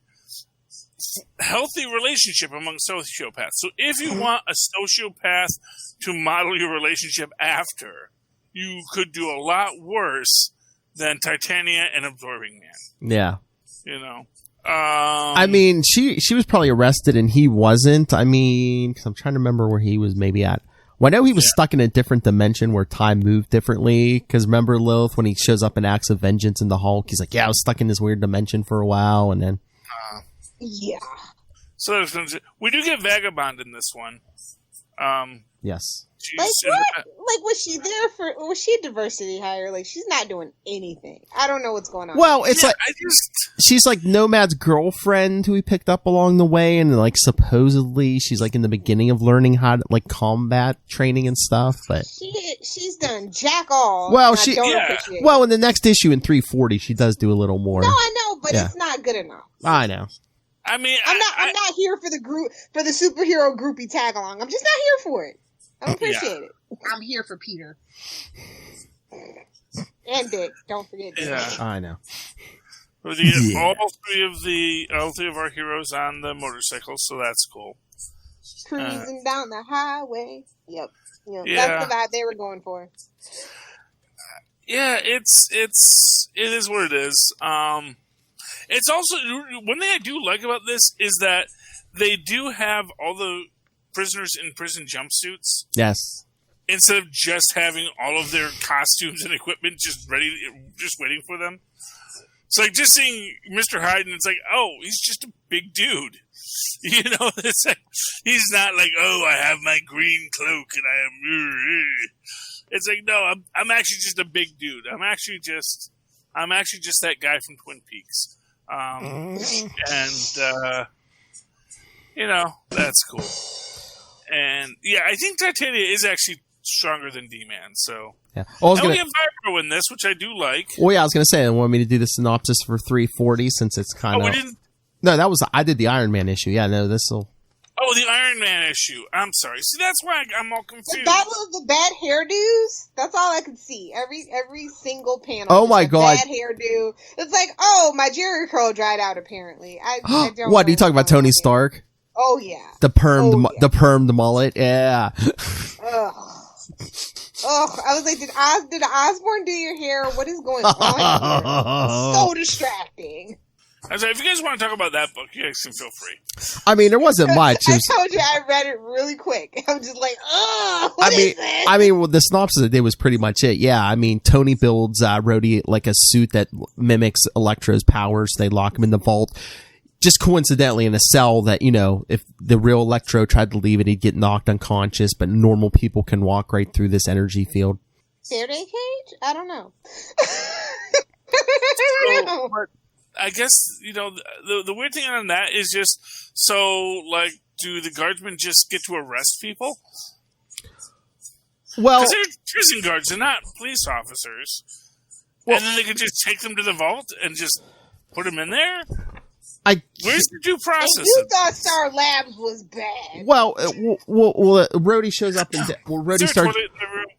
healthy relationship among sociopaths. So if you want a sociopath to model your relationship after, you could do a lot worse than Titania and Absorbing Man. Yeah. She was probably arrested and he wasn't. Because I'm trying to remember where he was maybe at. Well, I know he was stuck in a different dimension where time moved differently. Because remember Lilith, when he shows up in Acts of Vengeance in the Hulk, he's like, yeah, I was stuck in this weird dimension for a while. And then... yeah. So we do get Vagabond in this one. Yes. Like what? Like was she a diversity hire? Like she's not doing anything. I don't know what's going on. Well, it's she's like Nomad's girlfriend who he picked up along the way, and like supposedly she's like in the beginning of learning how to like combat training and stuff. But she's done jack all. Well, well in the next issue in 340 she does do a little more. No, I know, but it's not good enough. I know. I'm not here for the superhero groupie tag along. I'm just not here for it. I don't appreciate it. I'm here for Peter. And Dick. Don't forget Dick. Yeah. I know. Well, you get all three of our heroes on the motorcycles, so that's cool. Cruising down the highway. Yep. That's the vibe they were going for. Yeah, it is what it is. It's also, one thing I do like about this is that they do have all the prisoners in prison jumpsuits. Yes. Instead of just having all of their costumes and equipment just waiting for them. It's like just seeing Mr. Hyde and it's like, oh, he's just a big dude. It's like, he's not like, oh, I have my green cloak and I am. It's like, no, I'm actually just a big dude. I'm actually just that guy from Twin Peaks. That's cool. And yeah, I think Titania is actually stronger than D-Man. So yeah, we have Vibro in this, which I do like. Well, yeah, I was gonna say, I want me to do the synopsis for 340 since it's kind of. Oh, we didn't. No, I did the Iron Man issue. Yeah, no, this will. Oh, the Iron Man issue. I'm sorry. See, that's why I'm all confused. That was the bad hairdos. That's all I could see. Every single panel. Oh my god! Bad hairdo. It's like, oh, my Jerry curl dried out. Apparently, I don't. What are you talking about, Tony Stark? Oh yeah. The permed mullet. Yeah. Ugh. I was like, did Osborn do your hair? What is going on here? So distracting. I was like, if you guys want to talk about that book, you guys can feel free. I mean, there wasn't much. I told you I read it really quick. I'm just like, what is this? Well, the synopsis I did was pretty much it. Yeah, I mean, Tony builds Rhodey like a suit that mimics Elektra's powers. They lock him in the vault. Just coincidentally in a cell that, if the real Electro tried to leave it, he'd get knocked unconscious, but normal people can walk right through this energy field. Faraday cage? I don't know. I guess, the weird thing on that is just, do the guardsmen just get to arrest people? Well, because they're prison guards, they're not police officers. Well, and then they could just take them to the vault and just put them in there? Where's the due process? And you thought Star Labs was bad. Well, Rhodey shows up and Rhodey starts.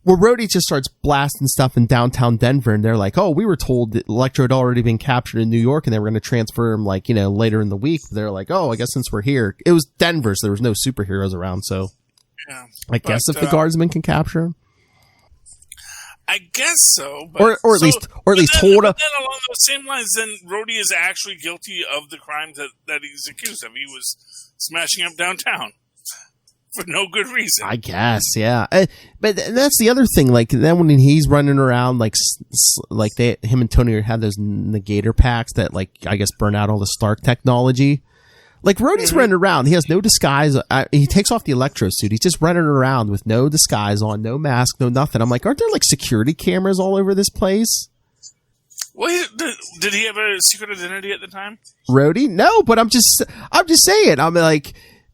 Well, Rhodey just starts blasting stuff in downtown Denver, and they're like, oh, we were told that Electro had already been captured in New York, and they were going to transfer him, like, you know, later in the week. They're like, oh, I guess since we're here. It was Denver, so there was no superheroes around, so Yeah, I guess if the guardsmen can capture him. I guess so. But, Or at least told him. But then along those same lines, then Rhodey is actually guilty of the crimes that he's accused of. He was smashing up downtown. For no good reason. I guess, yeah. But that's the other thing. Like, then when he's running around, like him and Tony had those negator packs that, like, I guess burn out all the Stark technology. Like, Rhodey's running around. He has no disguise. He takes off the Electro suit. He's just running around with no disguise on, no mask, no nothing. I'm like, aren't there, like, security cameras all over this place? Well, did he have a secret identity at the time? Rhodey? No, but I'm just saying. I'm like...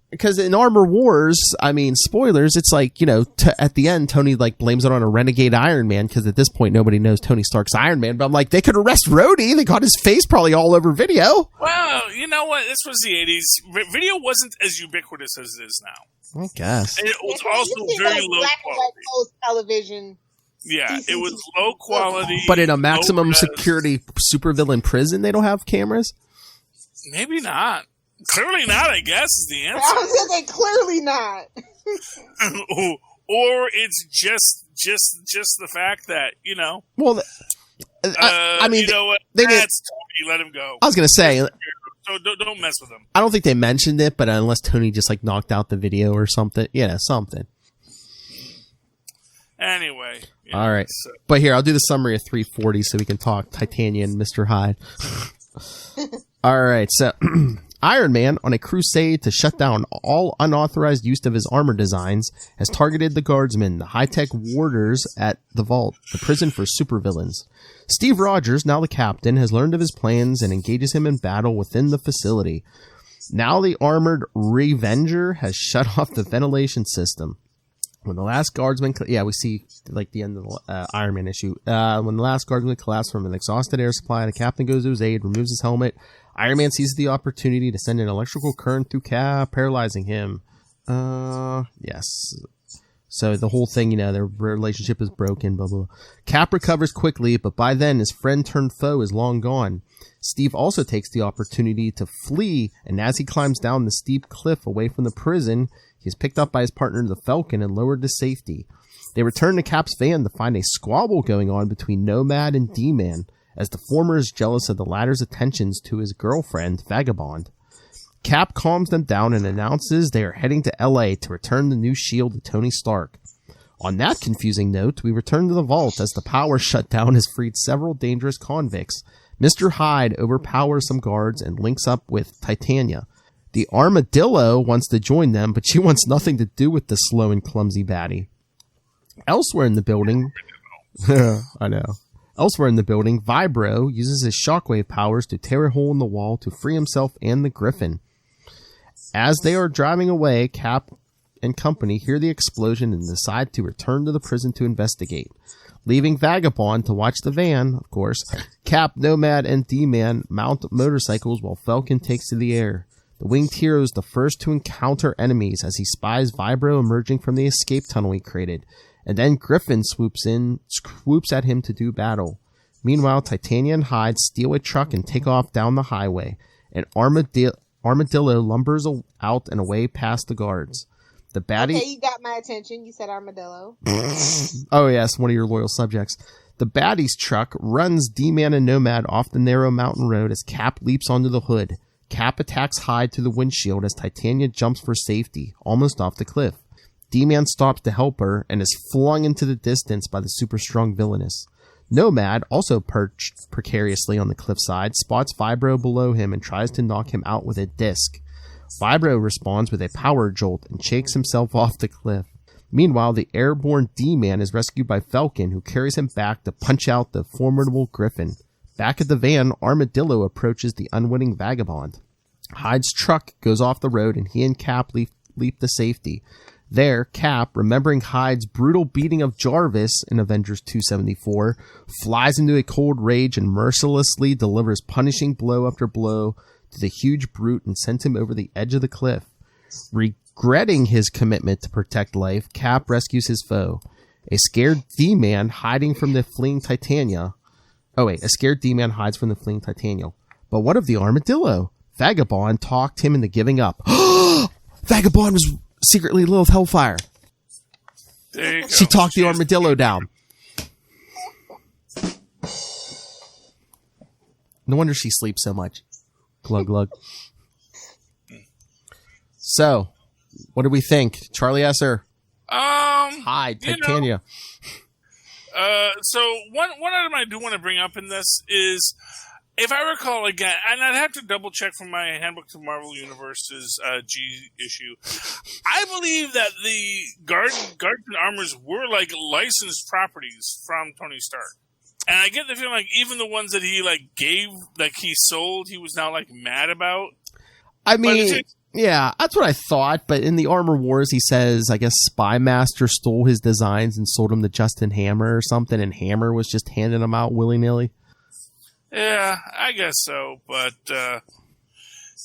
Because in Armor Wars, I mean, spoilers, it's like, you know, at the end, Tony, like, blames it on a renegade Iron Man, because at this point, nobody knows Tony Stark's Iron Man. But I'm like, they could arrest Rhodey. They got his face probably all over video. Well, you know what? This was the 80s. Video wasn't as ubiquitous as it is now. I guess. And it was also very low quality. Television. Yeah, it was low quality. But in a maximum security supervillain prison, they don't have cameras? Maybe not. Clearly not, I guess, is the answer. I was going to say, clearly not. Or it's just the fact that, you know. Well, I mean, you know what? That's Tony. Let him go. I was going to say. So don't mess with him. I don't think they mentioned it, but unless Tony just, like, knocked out the video or something. Yeah, something. Anyway. Yeah, all right. So. But here, I'll do the summary of 340 so we can talk Titania and Mr. Hyde. All right, so... Iron Man, on a crusade to shut down all unauthorized use of his armor designs, has targeted the guardsmen, the high-tech warders at the Vault, the prison for supervillains. Steve Rogers, now the captain, has learned of his plans and engages him in battle within the facility. Now the armored Revenger has shut off the ventilation system. When the last guardsman... we see, like, the end of the Iron Man issue. When the last guardsman collapsed from an exhausted air supply, the captain goes to his aid, removes his helmet. Iron Man seizes the opportunity to send an electrical current through Cap, paralyzing him. Yes. So the whole thing, you know, their relationship is broken, blah, blah, blah. Cap recovers quickly, but by then his friend turned foe is long gone. Steve also takes the opportunity to flee, and as he climbs down the steep cliff away from the prison, he is picked up by his partner, the Falcon, and lowered to safety. They return to Cap's van to find a squabble going on between Nomad and D-Man, as the former is jealous of the latter's attentions to his girlfriend, Vagabond. Cap calms them down and announces they are heading to LA to return the new shield to Tony Stark. On that confusing note, we return to the Vault as the power shutdown has freed several dangerous convicts. Mr. Hyde overpowers some guards and links up with Titania. The Armadillo wants to join them, but she wants nothing to do with the slow and clumsy baddie. Elsewhere in the building... I know. Elsewhere in the building, Vibro uses his shockwave powers to tear a hole in the wall to free himself and the Griffin. As they are driving away, Cap and company hear the explosion and decide to return to the prison to investigate. Leaving Vagabond to watch the van, of course, Cap, Nomad, and D-Man mount motorcycles while Falcon takes to the air. The winged hero is the first to encounter enemies as he spies Vibro emerging from the escape tunnel he created. And then Griffin swoops at him to do battle. Meanwhile, Titania and Hyde steal a truck and take off down the highway. An armadillo lumbers out and away past the guards. The baddie... Okay, you got my attention. You said armadillo. Oh, yes, one of your loyal subjects. The baddie's truck runs D-Man and Nomad off the narrow mountain road as Cap leaps onto the hood. Cap attacks Hyde through the windshield as Titania jumps for safety, almost off the cliff. D-Man stops to help her and is flung into the distance by the super-strong villainess. Nomad, also perched precariously on the cliffside, spots Vibro below him and tries to knock him out with a disc. Vibro responds with a power jolt and shakes himself off the cliff. Meanwhile, the airborne D-Man is rescued by Falcon, who carries him back to punch out the formidable Griffin. Back at the van, Armadillo approaches the unwitting Vagabond. Hyde's truck goes off the road and he and Cap leap to safety. There, Cap, remembering Hyde's brutal beating of Jarvis in Avengers 274, flies into a cold rage and mercilessly delivers punishing blow after blow to the huge brute and sends him over the edge of the cliff. Regretting his commitment to protect life, Cap rescues his foe. A scared D-man hiding from the fleeing Titania. Oh wait, a scared D-man hides from the fleeing Titania. But what of the armadillo? Vagabond talked him into giving up. Vagabond was secretly Lilith Hellfire. There you go. She talked the armadillo down. No wonder she sleeps so much. Glug glug. So, what do we think? Charlie Esser. Hi, Titania. So one item I do want to bring up in this is, if I recall again, and I'd have to double check from my Handbook to Marvel Universe's G issue, I believe that the guards and armors were like licensed properties from Tony Stark. And I get the feeling like even the ones that he like gave, like he sold, he was now like mad about. I mean, yeah, that's what I thought. But in the Armor Wars, he says, I guess Spy Master stole his designs and sold them to Justin Hammer or something, and Hammer was just handing them out willy nilly. Yeah, I guess so. But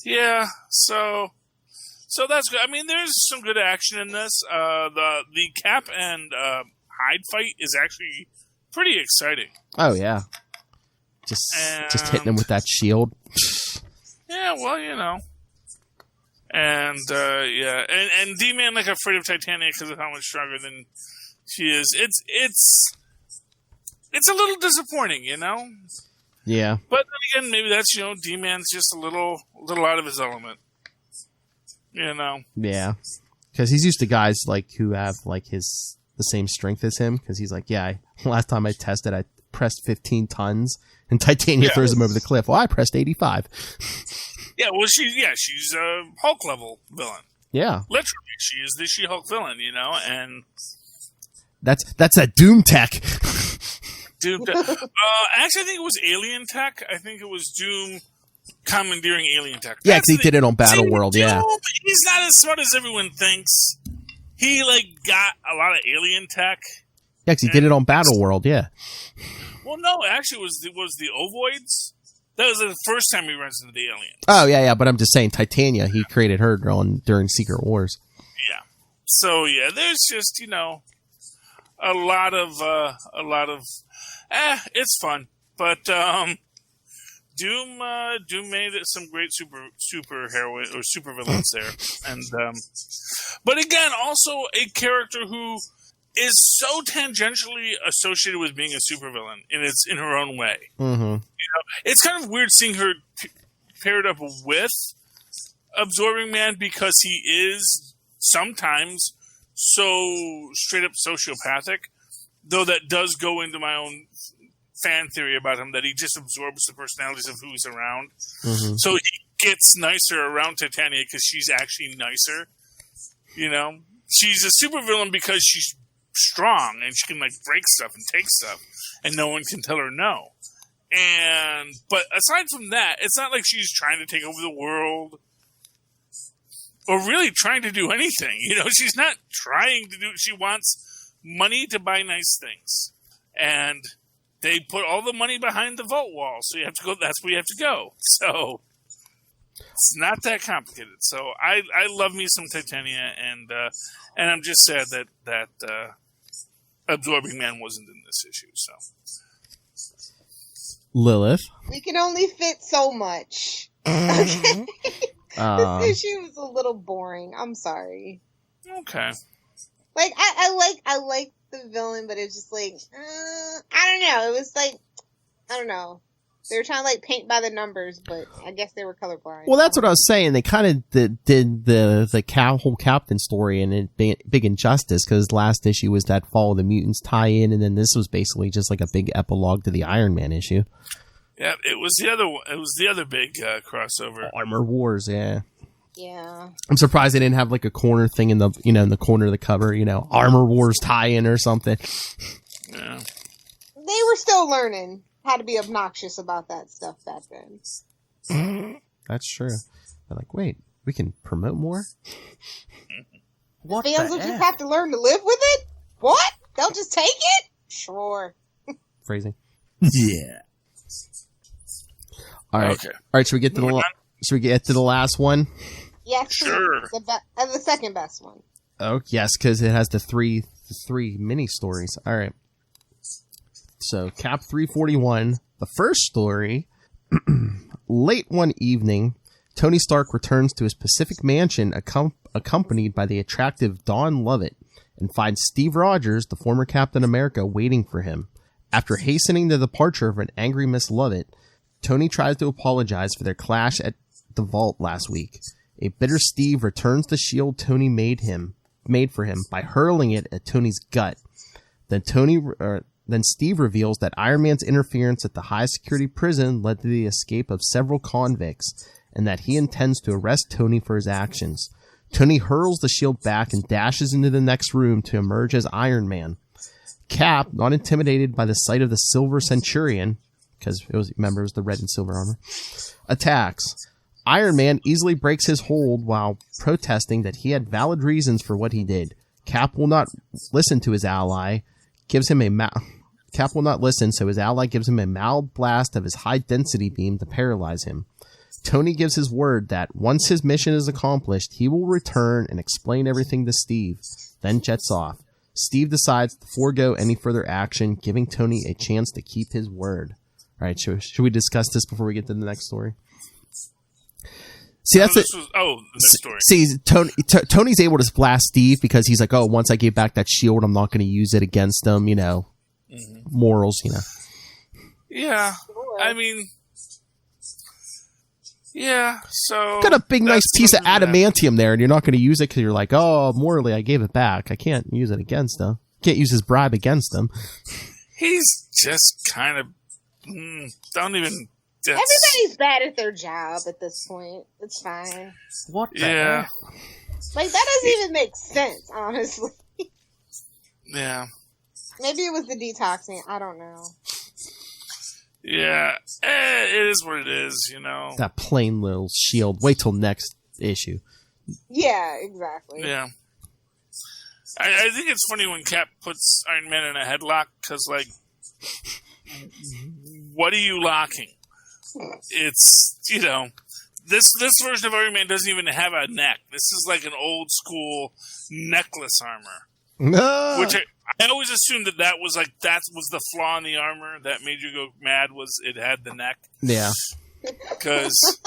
yeah, so that's good. I mean, there's some good action in this. The Cap and Hyde fight is actually pretty exciting. Oh yeah, just hitting him with that shield. Yeah, well, you know, and yeah, and D-Man like afraid of Titania because of how much stronger than she is. It's a little disappointing, you know. Yeah, but then again, maybe that's D-Man's just a little out of his element, you know. Yeah, because he's used to guys like who have like the same strength as him. Because he's like, yeah, last time I tested, I pressed 15 tons, and Titania throws him over the cliff. Well, I pressed 85. Yeah, well, she's a Hulk level villain. Yeah, literally, she is the She-Hulk villain, you know, and that's a Doom tech. Doom tech. Actually, I think it was Alien Tech. I think it was Doom commandeering Alien Tech. Yeah, because he did it on Battle World. Doom, yeah, he's not as smart as everyone thinks. He got a lot of alien tech. Yeah, because he did it on Battle World. Yeah. Well, no, actually, it was the Ovoids. That was the first time he runs into the aliens. Oh yeah, but I'm just saying, Titania, he created her during Secret Wars. Yeah. So yeah, there's just a lot of it's fun, but Doom made some great super heroine or super villains there, and but again, also a character who is so tangentially associated with being a supervillain, and it's in her own way. Mm-hmm. It's kind of weird seeing her paired up with Absorbing Man because he is sometimes so straight up sociopathic. Though that does go into my own fan theory about him, that he just absorbs the personalities of who he's around. Mm-hmm. So he gets nicer around Titania because she's actually nicer. You know? She's a supervillain because she's strong and she can break stuff and take stuff and no one can tell her no. But aside from that, it's not like she's trying to take over the world or really trying to do anything. She's not trying to do, she wants money to buy nice things. And they put all the money behind the vault wall, so you have to go, that's where you have to go. So it's not that complicated. So I love me some Titania, and I'm just sad that Absorbing Man wasn't in this issue. So Lilith, we can only fit so much. Okay. This issue was a little boring. I'm sorry. Okay. I like the villain, but it's just I don't know. It was I don't know. They were trying to paint by the numbers, but I guess they were colorblind. Well, that's what I was saying. They kind of did the whole Captain story and it big injustice, because last issue was that Fall of the Mutants tie-in, and then this was basically just a big epilogue to the Iron Man issue. Yeah, it was the other one. It was the other big crossover. Armor Wars, yeah. Yeah. I'm surprised they didn't have a corner thing in the in the corner of the cover, Armor Wars tie-in or something. Yeah. They were still learning how to be obnoxious about that stuff back then. That's true. They're wait, we can promote more? What fans will just have to learn to live with it? What? They'll just take it? Sure. Phrasing. Yeah. All right. Okay. All right, should we get to the last one? Yes, sure. The second best one. Oh, yes, because it has the three mini stories. All right. So, Cap 341, the first story. Late one evening, Tony Stark returns to his Pacific mansion accompanied by the attractive Dawn Lovett and finds Steve Rogers, the former Captain America, waiting for him. After hastening the departure of an angry Miss Lovett, Tony tries to apologize for their clash at the vault last week. A bitter Steve returns the shield Tony made for him by hurling it at Tony's gut. Then Steve reveals that Iron Man's interference at the high-security prison led to the escape of several convicts, and that he intends to arrest Tony for his actions. Tony hurls the shield back and dashes into the next room to emerge as Iron Man. Cap, not intimidated by the sight of the Silver Centurion, because it was the red and silver armor, attacks. Iron Man easily breaks his hold while protesting that he had valid reasons for what he did. Cap will not listen to his ally, Cap will not listen, so his ally gives him a mild blast of his high-density beam to paralyze him. Tony gives his word that once his mission is accomplished, he will return and explain everything to Steve, then jets off. Steve decides to forego any further action, giving Tony a chance to keep his word. All right, should we discuss this before we get to the next story? See, that's the next story. See, Tony's able to blast Steve because he's like, oh, once I get back that shield, I'm not going to use it against him, morals, Yeah, I mean, yeah, so... Got a big, nice piece of adamantium there, and you're not going to use it because you're like, oh, morally, I gave it back. I can't use it against him. Can't use his bribe against him. He's just kind of... don't even... Everybody's bad at their job at this point. It's fine. What the heck? Like, that doesn't even make sense, honestly. Yeah. Maybe it was the detoxing. I don't know. Yeah. It is what it is, That plain little shield. Wait till next issue. Yeah, exactly. Yeah. I think it's funny when Cap puts Iron Man in a headlock, because, like, what are you locking? It's, this version of Iron Man doesn't even have a neck. This is like an old school necklace armor. No. Which I always assumed that was the flaw in the armor that made you go mad, was it had the neck. Yeah. Because,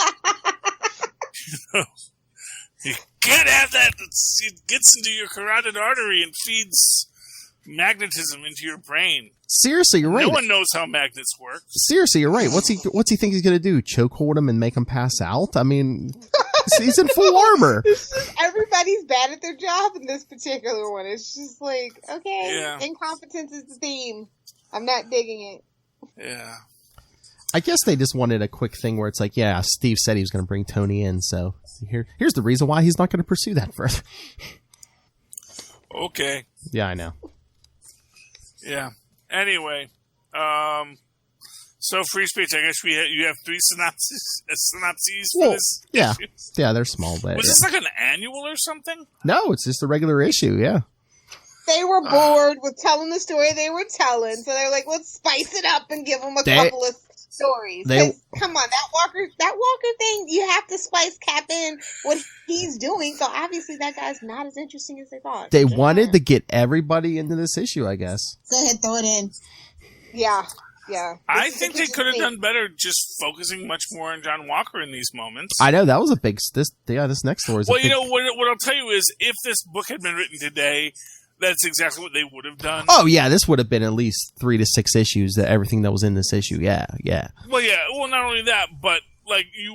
you can't have that. It gets into your carotid artery and feeds magnetism into your brain. Seriously, you're right. No one knows how magnets work. Seriously, you're right. What's he think he's gonna do? Chokehold him and make him pass out? I mean, he's in full armor. Everybody's bad at their job in this particular one. It's just like, okay, incompetence is the theme. I'm not digging it. Yeah. I guess they just wanted a quick thing where it's like, yeah, Steve said he was going to bring Tony in, so here's the reason why he's not going to pursue that further. Okay. Yeah, I know. Yeah. Anyway, so free speech. I guess you have three synopses for this. Yeah, issue? Yeah, they're small, but was this like an annual or something? No, it's just a regular issue. Yeah. They were bored with telling the story they were telling, so they're like, let's spice it up and give them a couple of stories. Come on, that Walker thing, you have to spice Cap in what he's doing, so obviously that guy's not as interesting as they thought. They wanted to get everybody into this issue, I guess. Go ahead, throw it in. Yeah. I think they could have done better just focusing much more on John Walker in these moments. I know, that was a big... This next story is what I'll tell you is, if this book had been written today, that's exactly what they would have done. Oh, yeah, this would have been at least 3 to 6 issues, everything that was in this issue. Yeah. Well, not only that, but like you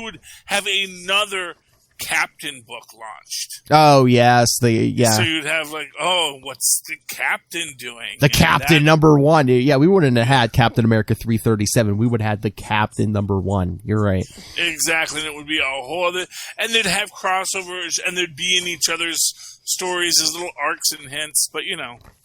would have another Captain book launched. Oh, yes. So you'd have like, what's the Captain doing? The Captain number 1. Yeah, we wouldn't have had Captain America 337. We would have had the Captain number 1. You're right. Exactly. And it would be a whole other... And they'd have crossovers, and they'd be in each other's stories as little arcs and hints, but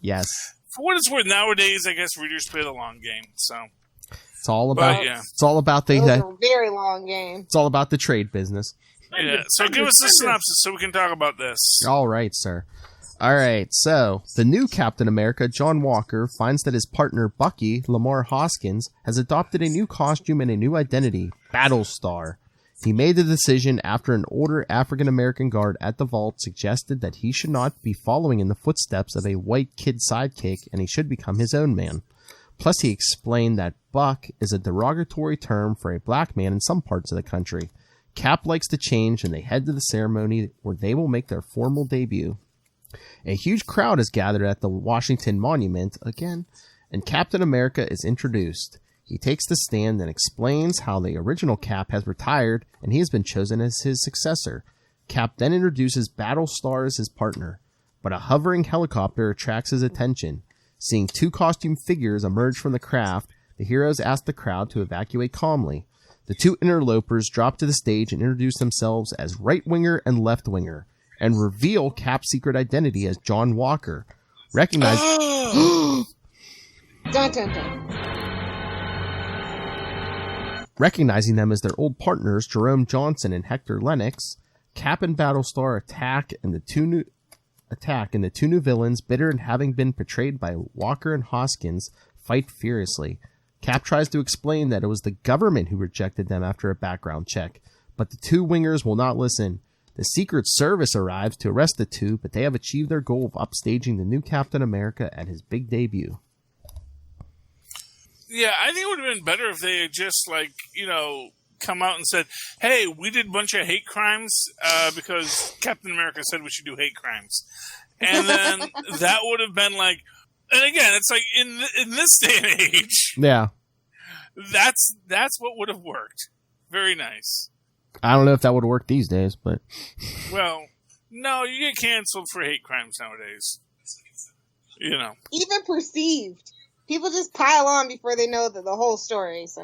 Yes. For what it's worth, nowadays, I guess readers play the long game, so... It's all about... It's all about the... Those are a very long game. It's all about the trade business. Yeah, so give us a synopsis so we can talk about this. All right, sir. All right, so the new Captain America, John Walker, finds that his partner, Bucky, Lamar Hoskins, has adopted a new costume and a new identity, Battlestar. He made the decision after an older African-American guard at the vault suggested that he should not be following in the footsteps of a white kid sidekick and he should become his own man. Plus, he explained that buck is a derogatory term for a black man in some parts of the country. Cap likes to change, and they head to the ceremony where they will make their formal debut. A huge crowd is gathered at the Washington Monument again, and Captain America is introduced. He takes the stand and explains how the original Cap has retired and he has been chosen as his successor. Cap then introduces Battlestar as his partner, but a hovering helicopter attracts his attention. Seeing two costume figures emerge from the craft, the heroes ask the crowd to evacuate calmly. The two interlopers drop to the stage and introduce themselves as right-winger and left-winger, and reveal Cap's secret identity as John Walker. Recognizing them as their old partners, Jerome Johnson and Hector Lennox, Cap and Battlestar attack, and the two new villains, bitter and having been betrayed by Walker and Hoskins, fight furiously. Cap tries to explain that it was the government who rejected them after a background check, but the two wingers will not listen. The Secret Service arrives to arrest the two, but they have achieved their goal of upstaging the new Captain America at his big debut. Yeah, I think it would have been better if they had just, come out and said, hey, we did a bunch of hate crimes because Captain America said we should do hate crimes. And then that would have been like, and again, it's like in this day and age, yeah, that's what would have worked. Very nice. I don't know if that would work these days, but well, no, you get canceled for hate crimes nowadays. Even perceived. People just pile on before they know the whole story, so,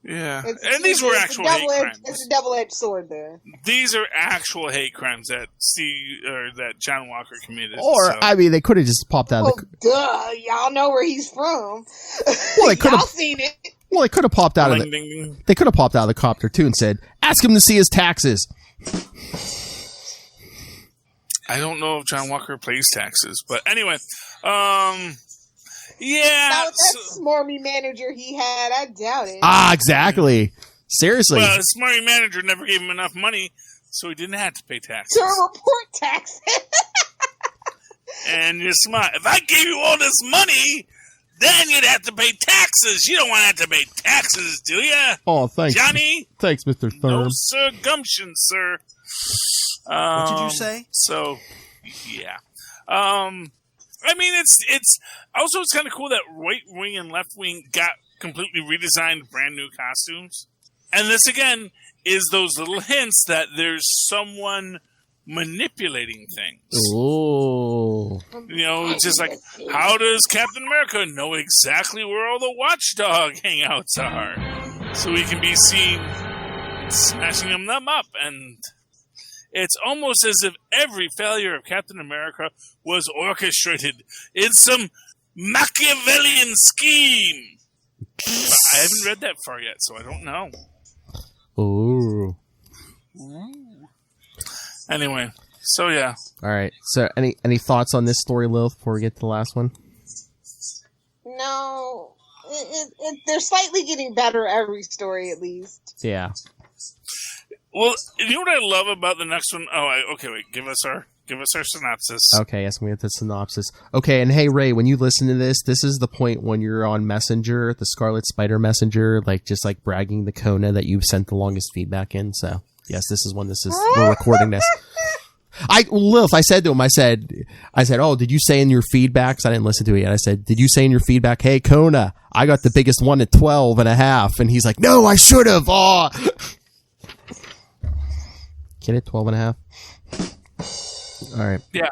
Yeah, and these were actual hate crimes. It's a double-edged sword there. These are actual hate crimes that John Walker committed. Or, I mean, they could have just popped out of the... duh, y'all know where he's from. Well, they could have... Y'all seen it. Well, they could have popped out of They could have popped out of the copter, too, and said, ask him to see his taxes. I don't know if John Walker pays taxes, but anyway, yeah. Now, that smarmy manager he had, I doubt it. Ah, exactly. Seriously. Well, the smarmy manager never gave him enough money, so he didn't have to pay taxes. To report taxes. And you're smart. If I gave you all this money, then you'd have to pay taxes. You don't want to have to pay taxes, do you? Oh, thanks. Johnny? Thanks, Mr. Thurm. No, sir, gumption, sir. What did you say? So, yeah. I mean, it's kind of cool that right wing and left wing got completely redesigned, brand new costumes. And this again is those little hints that there's someone manipulating things. Oh, It's just like, how does Captain America know exactly where all the watchdog hangouts are, so he can be seen smashing them up and. It's almost as if every failure of Captain America was orchestrated in some Machiavellian scheme. I haven't read that far yet, so I don't know. Oh. Anyway, so yeah. All right. So, any thoughts on this story, Lilith, before we get to the last one? No. They're slightly getting better every story, at least. Yeah. Well, you know what I love about the next one? Wait. Give us our synopsis. Okay, yes, we have the synopsis. Okay, and hey, Ray, when you listen to this is the point when you're on Messenger, the Scarlet Spider Messenger, just bragging the Kona that you've sent the longest feedback in. So, yes, we're recording this. Lilith, I said to him, I said, oh, did you say in your feedback? 'Cause I didn't listen to it yet. I said, did you say in your feedback, hey, Kona, I got the biggest one at 12.5. And he's like, no, I should have. Oh. Get it? 12.5? All right. Yeah.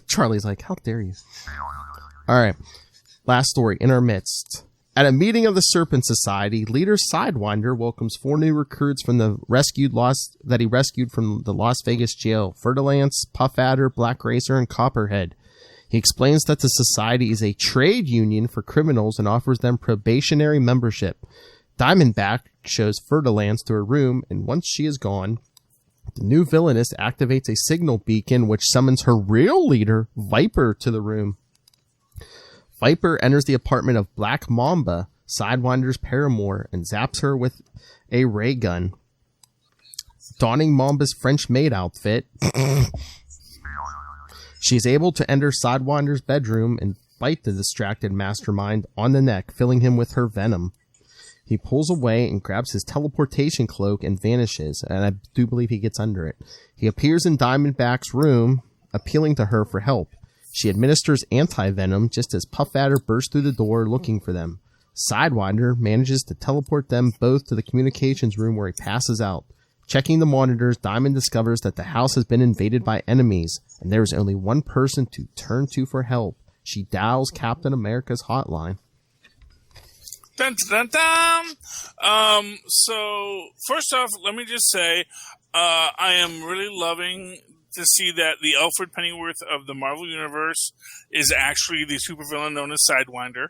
Charlie's like, how dare you? All right. Last story. In our midst. At a meeting of the Serpent Society, leader Sidewinder welcomes 4 new recruits from he rescued from the Las Vegas jail: Fer-de-Lance, Puff Adder, Black Racer, and Copperhead. He explains that the society is a trade union for criminals and offers them probationary membership. Diamondback shows Fer-de-Lance to her room, and once she is gone, the new villainess activates a signal beacon which summons her real leader, Viper, to the room. Viper enters the apartment of Black Mamba, Sidewinder's paramour, and zaps her with a ray gun. Donning Mamba's French maid outfit, she's able to enter Sidewinder's bedroom and bite the distracted mastermind on the neck, filling him with her venom. He pulls away and grabs his teleportation cloak and vanishes, and I do believe he gets under it. He appears in Diamondback's room, appealing to her for help. She administers anti-venom just as Puff Adder bursts through the door looking for them. Sidewinder manages to teleport them both to the communications room where he passes out. Checking the monitors, Diamond discovers that the house has been invaded by enemies, and there is only one person to turn to for help. She dials Captain America's hotline. Dun, dun, dun. So, first off, let me just say, I am really loving to see that the Alfred Pennyworth of the Marvel Universe is actually the supervillain known as Sidewinder.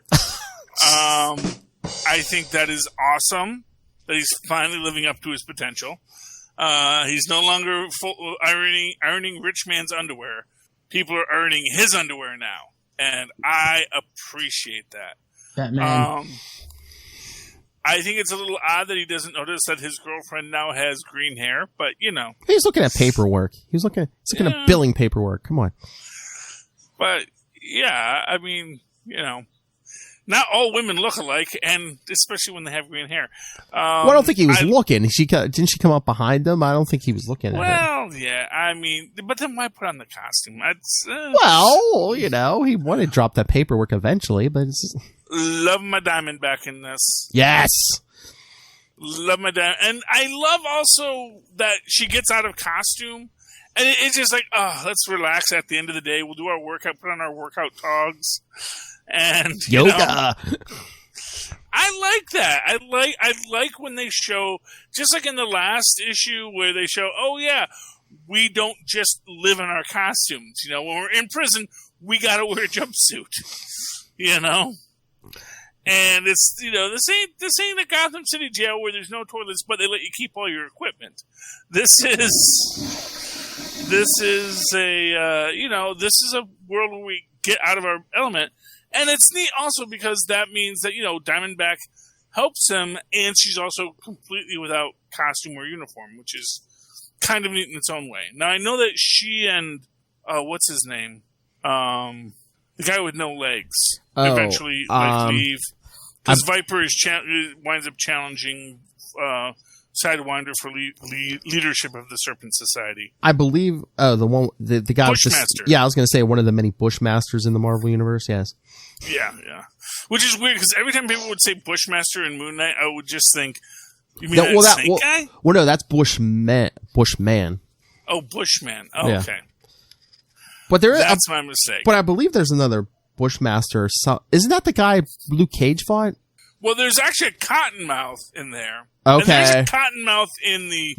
I think that is awesome, that he's finally living up to his potential. He's no longer ironing rich man's underwear. People are ironing his underwear now, and I appreciate that. Batman. I think it's a little odd that he doesn't notice that his girlfriend now has green hair, but you know. He's looking at paperwork. He's looking at billing paperwork. Come on. But yeah, I mean, you know, not all women look alike, and especially when they have green hair. Well, I don't think he was looking. Didn't she come up behind him? I don't think he was looking at her. Well, yeah, I mean, but then why put on the costume? Well, you know, he wanted to drop that paperwork eventually, but it's just... Love my Diamondback in this. Yes. Love my Diamond. And I love also that she gets out of costume. And it's just like, oh, let's relax at the end of the day. We'll do our workout, put on our workout togs. And yoga. I like that. I like when they show, just like in the last issue where they show, oh yeah, we don't just live in our costumes. You know, when we're in prison, we got to wear a jumpsuit. You know? And it's, you know, this ain't a Gotham City jail where there's no toilets, but they let you keep all your equipment. This is a world where we get out of our element. And it's neat also because that means that, you know, Diamondback helps him, and she's also completely without costume or uniform, which is kind of neat in its own way. Now, I know that she and, what's his name? The guy with no legs eventually leave. Because Viper winds up challenging Sidewinder for leadership of the Serpent Society. I believe the guy Bushmaster. I was going to say one of the many Bushmasters in the Marvel Universe, yes. Yeah. Which is weird, because every time people would say Bushmaster in Moon Knight, I would just think, you mean that snake guy? Well, no, that's Bushman. Oh, Bushman. Oh, yeah. Okay. But that's my mistake. But I believe there's another Bushmaster. Isn't that the guy Luke Cage fought? Well, there's actually a Cottonmouth in there. Okay. And there's a Cottonmouth in the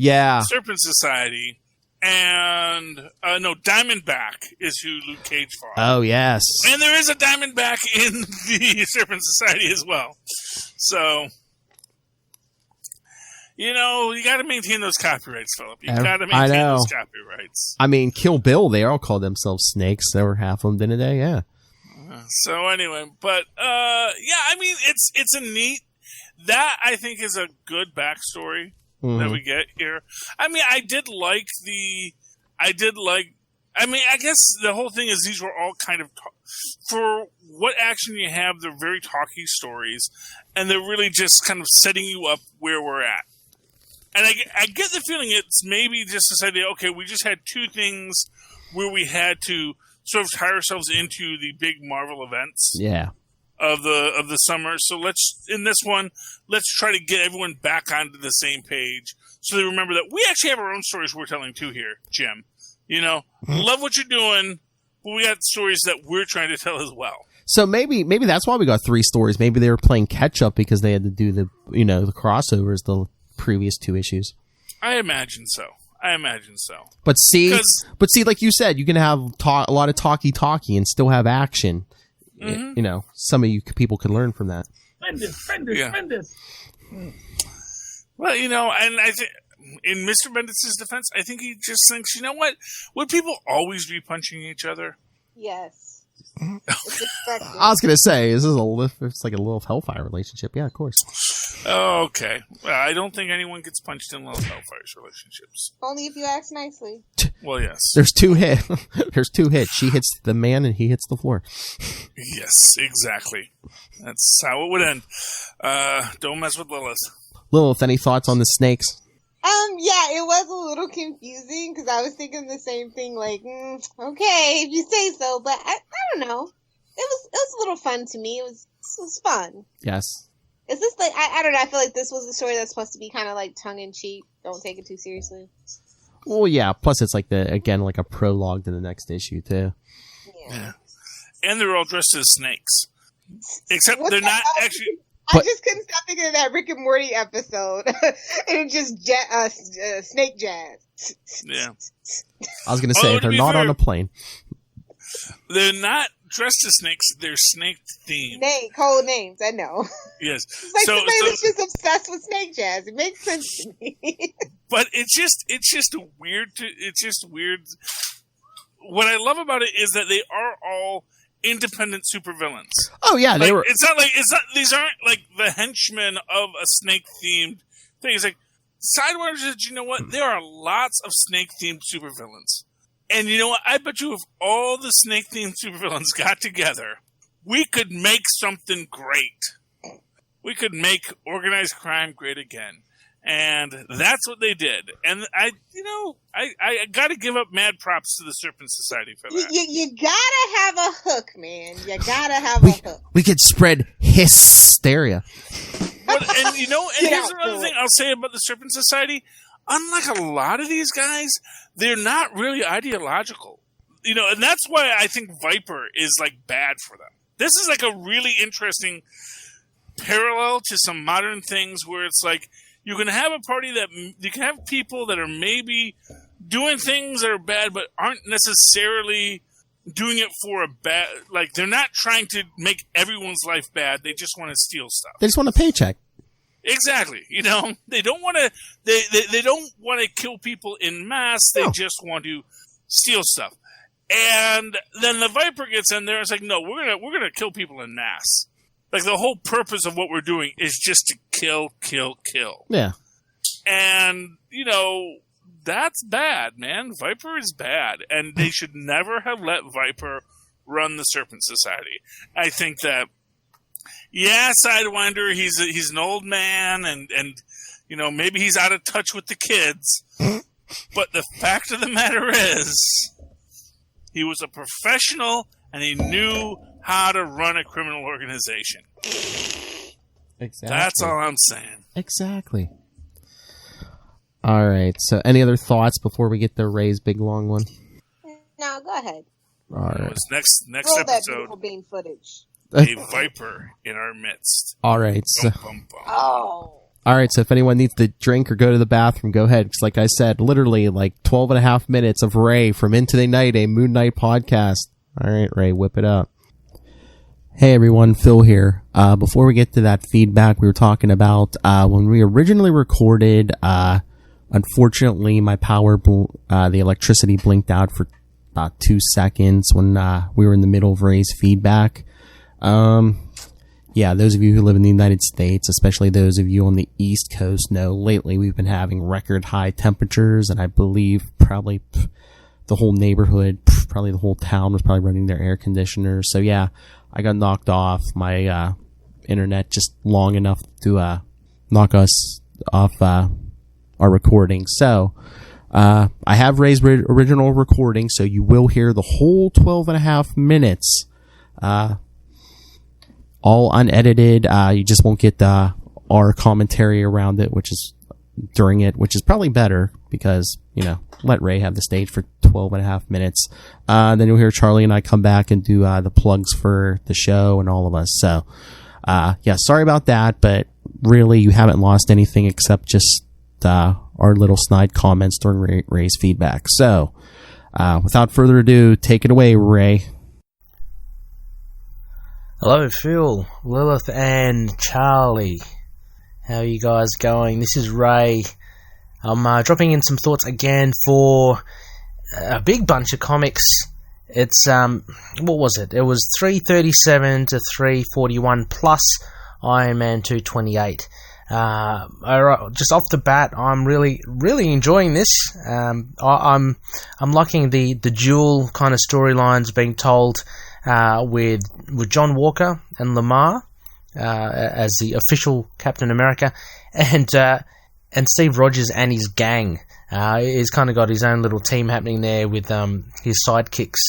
Serpent Society. And, no, Diamondback is who Luke Cage fought. Oh, yes. And there is a Diamondback in the Serpent Society as well. So, you know, you got to maintain those copyrights, Philip. You got to maintain those copyrights. I mean, Kill Bill, they all call themselves snakes. There were half of them, didn't they? Yeah. So anyway, but yeah, I mean, it's a neat. That I think is a good backstory that we get here. I mean, I mean, I guess the whole thing is these were all kind of for what action you have. They're very talky stories, and they're really just kind of setting you up where we're at. And I get the feeling it's maybe just this idea. Okay, we just had two things where we had to sort of tie ourselves into the big Marvel events of the summer. So let's try to get everyone back onto the same page so they remember that we actually have our own stories we're telling too here, Jim. You know, love what you're doing, but we got stories that we're trying to tell as well. So maybe that's why we got 3 stories. Maybe they were playing catch up because they had to do the crossovers the previous 2 issues. I imagine so. But see, like you said, you can have a lot of talky and still have action. Mm-hmm. You know, some of you people could learn from that. Bendis. Well, you know, and I think in Mr. Bendis' defense, I think he just thinks, you know what? Would people always be punching each other? Yes. It's expected. I was gonna say, it's like a little Hellfire relationship. Yeah, of course. Oh, okay. Well, I don't think anyone gets punched in Little Hellfire's relationships. Only if you ask nicely. Well, yes. There's two hits. There's two hits. She hits the man and he hits the floor. Yes, exactly. That's how it would end. Don't mess with Lilith. Lilith, any thoughts on the snakes? Yeah, it was a little confusing because I was thinking the same thing. Like, okay, if you say so, but I don't know. It was a little fun to me. It was fun. Yes. Is this like I don't know? I feel like this was a story that's supposed to be kind of like tongue in cheek. Don't take it too seriously. Well, yeah. Plus, it's like like a prologue to the next issue too. Yeah. And they're all dressed as snakes, except they're not actually. I just couldn't stop thinking of that Rick and Morty episode, and just snake jazz. Yeah. I was going to say, they're not on a plane. They're not dressed as snakes, they're snake themed. Code names, I know. Yes. It's like somebody was just obsessed with snake jazz. It makes sense to me. But it's just weird. What I love about it is that they are all independent supervillains. Oh yeah, they were. These aren't like the henchmen of a snake themed thing. It's like Sidewinder said, you know what? There are lots of snake themed supervillains. And you know what? I bet you if all the snake themed supervillains got together, we could make something great. We could make organized crime great again. And that's what they did. And I got to give up mad props to the Serpent Society for that. You gotta have a hook, man. You gotta have a hook. We could spread hysteria. And here's another thing I'll say about the Serpent Society. Unlike a lot of these guys, they're not really ideological. And that's why I think Viper is like bad for them. This is like a really interesting parallel to some modern things where it's like, you can have a party that you can have people that are maybe doing things that are bad, but aren't necessarily doing it for a bad. Like they're not trying to make everyone's life bad. They just want to steal stuff. They just want a paycheck. Exactly. They don't want to. They don't want to kill people in mass. They just want to steal stuff. And then the Viper gets in there and it's like, no, we're gonna kill people in mass. Like, the whole purpose of what we're doing is just to kill. Yeah. And, that's bad, man. Viper is bad. And they should never have let Viper run the Serpent Society. I think that, Sidewinder, he's an old man, and maybe he's out of touch with the kids. But the fact of the matter is, he was a professional, and he knew how to run a criminal organization. Exactly. That's all I'm saying. Exactly. All right. So, any other thoughts before we get to Ray's big long one? No, go ahead. All right. Next Roll episode. that beautiful bean footage. A Viper in our midst. All right. So, Bum. Oh. all right. So, if anyone needs to drink or go to the bathroom, go ahead. Because, like I said, literally like 12 and a half minutes of Ray from Into the Night, a Moon Knight podcast. All right, Ray, whip it up. Hey everyone, Phil here. Before we get to that feedback we were talking about, when we originally recorded, unfortunately my the electricity blinked out for about 2 seconds when, we were in the middle of Ray's feedback. Those of you who live in the United States, especially those of you on the East Coast, know lately we've been having record high temperatures, and I believe probably the whole neighborhood, probably the whole town was probably running their air conditioners. So yeah, I got knocked off my internet just long enough to knock us off our recording. So I have Ray's original recording, so you will hear the whole 12 and a half minutes, all unedited. You just won't get our commentary around it, which is during it, which is probably better because, let Ray have the stage for 12 and a half minutes. Then you'll hear Charlie and I come back and do the plugs for the show and all of us. So, sorry about that, but really you haven't lost anything except just our little snide comments during Ray's feedback. So, without further ado, take it away, Ray. Hello, Phil, Lilith, and Charlie. How are you guys going? This is Ray. I'm dropping in some thoughts again for a big bunch of comics It's what was it? It was 337 to 341 plus Iron Man 228. Just off the bat, I'm really enjoying this. I'm liking the dual kind of storylines being told with John Walker and Lamar as the official Captain America, and Steve Rogers and his gang. He's kind of got his own little team happening there with his sidekicks,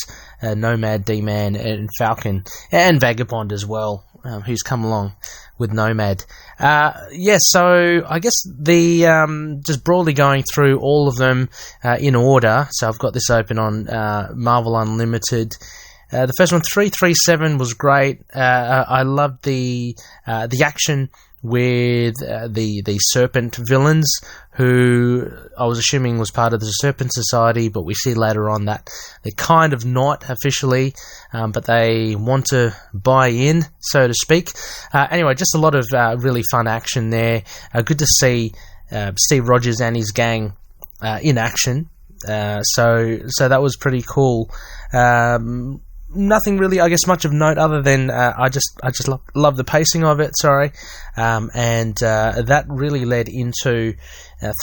Nomad, D-Man, and Falcon, and Vagabond as well, who's come along with Nomad. So I guess the just broadly going through all of them in order. So I've got this open on Marvel Unlimited. The first one, 337, was great. I loved the action with the Serpent villains, who I was assuming was part of the Serpent Society, but we see later on that they're kind of not officially, but they want to buy in, so to speak. Anyway, just a lot of really fun action there. Good to see Steve Rogers and his gang in action. So that was pretty cool. Nothing really, I guess, much of note other than I just love the pacing of it. And that really led into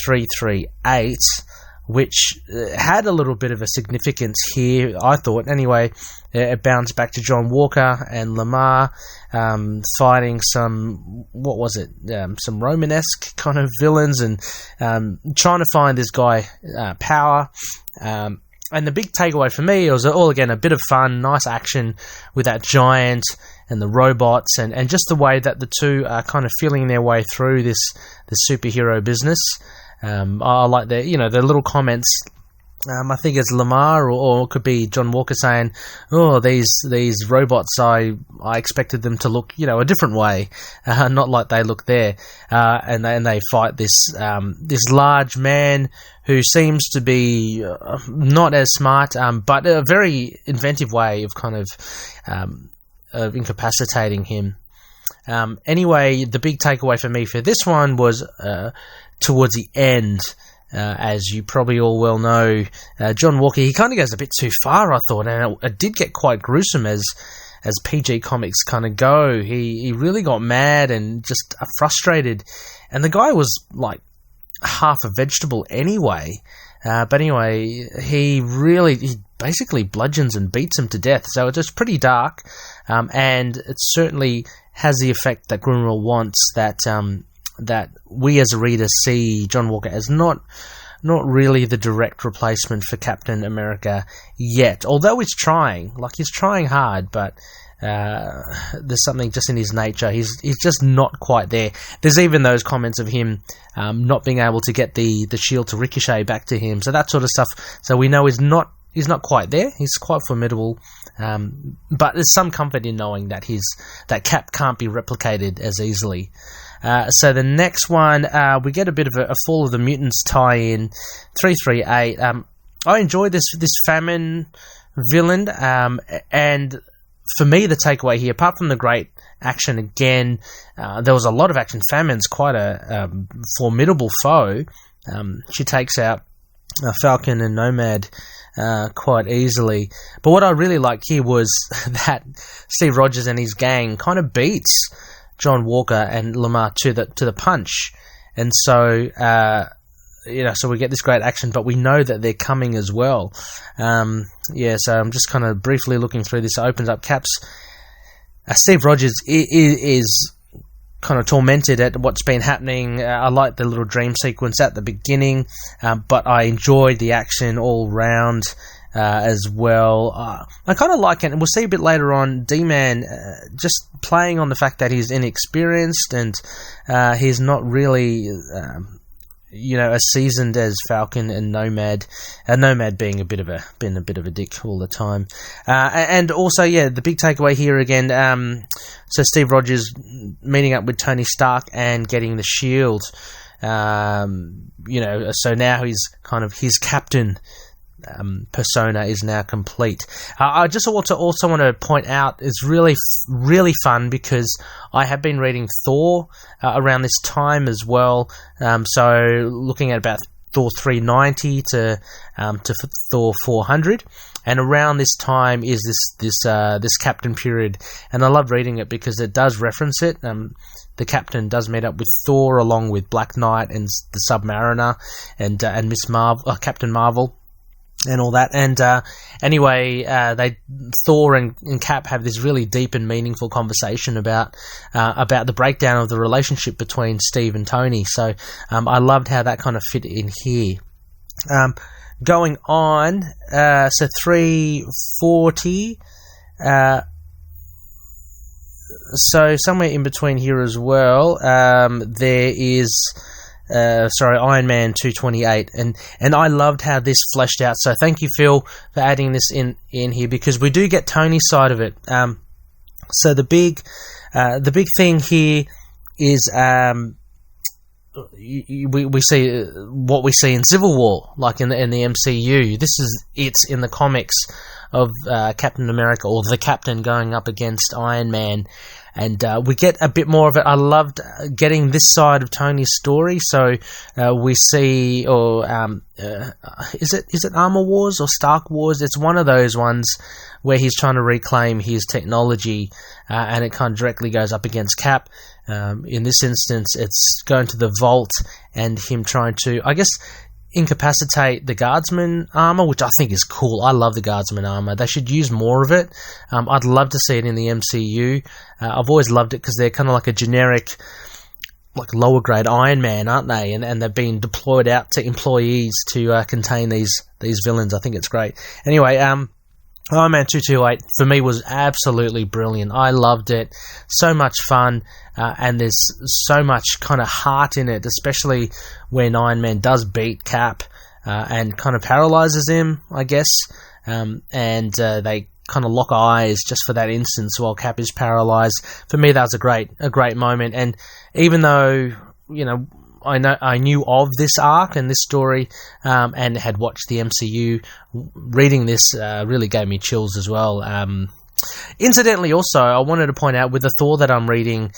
338, which had a little bit of a significance here, I thought. Anyway, it bounced back to John Walker and Lamar fighting some, what was it, some Romanesque kind of villains, and trying to find this guy Power. And the big takeaway for me, it was all, again, a bit of fun, nice action with that giant and the robots, and just the way that the two are kind of feeling their way through this superhero business. I like the little comments. I think it's Lamar or it could be John Walker saying, "Oh, these robots, I expected them to look, a different way, not like they look there." And they fight this large man who seems to be not as smart, but a very inventive way of kind of incapacitating him. Anyway, the big takeaway for me for this one was towards the end. As you probably all well know, John Walker, he kind of goes a bit too far, I thought, and it did get quite gruesome as PG comics kind of go. He really got mad and just frustrated, and the guy was like half a vegetable anyway. But anyway, he basically bludgeons and beats him to death, so it's just pretty dark, and it certainly has the effect that Grunwald wants, that we as a reader see John Walker as not really the direct replacement for Captain America yet. Although he's trying hard, but there's something just in his nature. He's just not quite there. There's even those comments of him not being able to get the shield to ricochet back to him. So that sort of stuff. So we know he's not quite there. He's quite formidable. But there's some comfort in knowing that Cap can't be replicated as easily. So the next one, we get a bit of a Fall of the Mutants tie-in, 338. I enjoyed this famine villain, and for me, the takeaway here, apart from the great action again, there was a lot of action. Famine's quite a formidable foe. She takes out Falcon and Nomad quite easily. But what I really liked here was that Steve Rogers and his gang kind of beats John Walker and Lamar to the punch, and so so we get this great action, but we know that they're coming as well. So I'm just kind of briefly looking through this. It opens up Cap's. Steve Rogers is kind of tormented at what's been happening. I like the little dream sequence at the beginning, but I enjoyed the action all round. As well. I kind of like it, and we'll see a bit later on, D-Man just playing on the fact that he's inexperienced and he's not really as seasoned as Falcon and Nomad. Nomad being a bit of a dick all the time. And also, the big takeaway here again, so Steve Rogers meeting up with Tony Stark and getting the shield. So now he's kind of his captain persona is now complete. I just also want to point out it's really fun because I have been reading Thor around this time as well. So looking at about Thor 390 to Thor 400, around this time is this captain period, and I love reading it because it does reference it. The captain does meet up with Thor along with Black Knight and the Submariner and Miss Marvel, Captain Marvel, and all that. And anyway, Thor and Cap have this really deep and meaningful conversation about the breakdown of the relationship between Steve and Tony. So I loved how that kind of fit in here. Going on, so 340. So somewhere in between here as well, there is Iron Man 228, and I loved how this fleshed out. So thank you, Phil, for adding this in here, because we do get Tony's side of it. So the big thing here is we see what we see in Civil War, like in the MCU. It's in the comics of Captain America, or the Captain going up against Iron Man. And we get a bit more of it. I loved getting this side of Tony's story. So we see, is it Armor Wars or Stark Wars? It's one of those ones where he's trying to reclaim his technology, and it kind of directly goes up against Cap. In this instance, it's going to the vault and him trying to, I guess, incapacitate the guardsman armor, which I think is cool. I love the guardsman armor. They should use more of it. I'd love to see it in the MCU. I've always loved it because they're kind of like a generic, like lower grade Iron Man, aren't they? And they've been deployed out to employees to contain these villains. I think it's great. Anyway, Iron Man 228 for me was absolutely brilliant. I loved it. So much fun, and there's so much kind of heart in it, especially when Iron Man does beat Cap and kind of paralyzes him, I guess. And they kind of lock eyes just for that instance while Cap is paralyzed. For me, that was a great moment. And even though, you know, I knew of this arc and this story, and had watched the MCU, reading this really gave me chills as well. Incidentally, also, I wanted to point out with the Thor that I'm reading,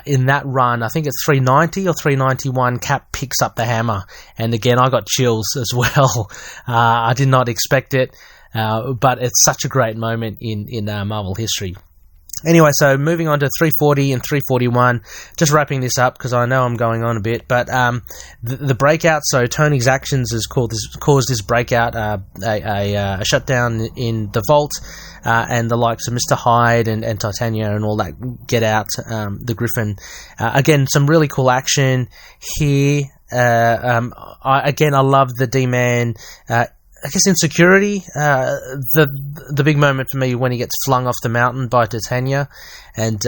in that run, I think it's 390 or 391, Cap picks up the hammer. And again, I got chills as well. I did not expect it, but it's such a great moment in Marvel history. Anyway, so moving on to 340 and 341, just wrapping this up because I know I'm going on a bit, but the breakout, so Tony's actions has caused this breakout, a shutdown in the vault, and the likes of Mr. Hyde and Titania and all that get out, the Griffin. Again, some really cool action here. I love the D-Man, I guess insecurity, the big moment for me when he gets flung off the mountain by Titania, and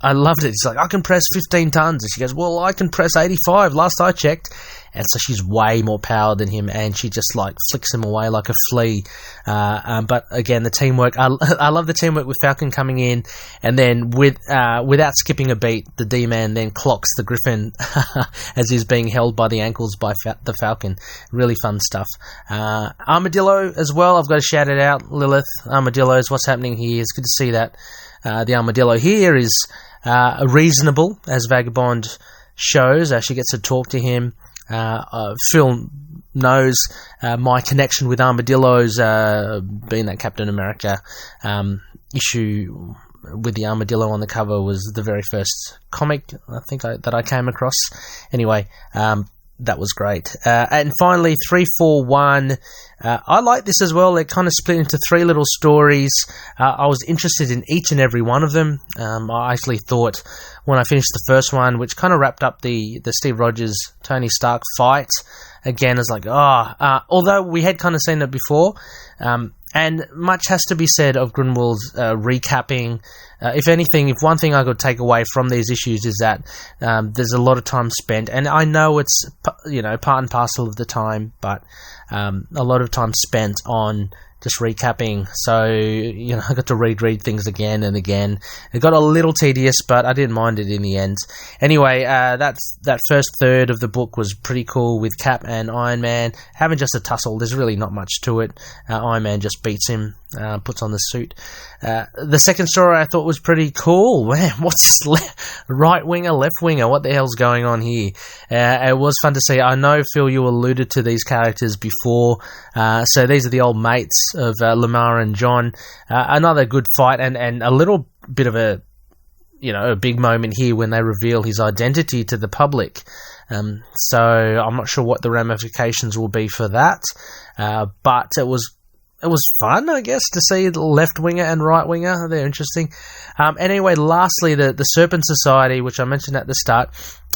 I loved it. He's like, I can press 15 tons, and she goes, well, I can press 85 last I checked. And so she's way more power than him, and she just like flicks him away like a flea. But again, the teamwork, I love the teamwork with Falcon coming in, and then without skipping a beat, the D-Man then clocks the Griffin as he's being held by the ankles by the Falcon. Really fun stuff. Armadillo as well, I've got to shout it out. Lilith, Armadillo's what's happening here. It's good to see that the Armadillo here is reasonable, as Vagabond shows. She gets to talk to him. Phil knows my connection with Armadillos, being that Captain America issue with the Armadillo on the cover was the very first comic I think that I came across. Anyway, that was great. And finally, 341. I like this as well. It kind of split into three little stories. I was interested in each and every one of them. I actually thought when I finished the first one, which kind of wrapped up the Steve Rogers, Tony Stark fight, again, it's like, although we had kind of seen it before, and much has to be said of Grunwald's recapping. If anything, if one thing I could take away from these issues is that there's a lot of time spent, and I know it's part and parcel of the time, but a lot of time spent on just recapping. So I got to read things again and again. It got a little tedious, but I didn't mind it in the end. Anyway, that first third of the book was pretty cool with Cap and Iron Man having just a tussle. There's really not much to it. Iron Man just beats him, puts on the suit. The second story I thought was pretty cool. Man, what's this right winger, left winger? What the hell's going on here? It was fun to see. I know, Phil, you alluded to these characters before. So these are the old mates of Lamar and John. Another good fight, and a little bit of a big moment here when they reveal his identity to the public. So I'm not sure what the ramifications will be for that, but it was fun, I guess, to see the left winger and right winger. They're interesting. Anyway, lastly, the Serpent Society, which I mentioned at the start.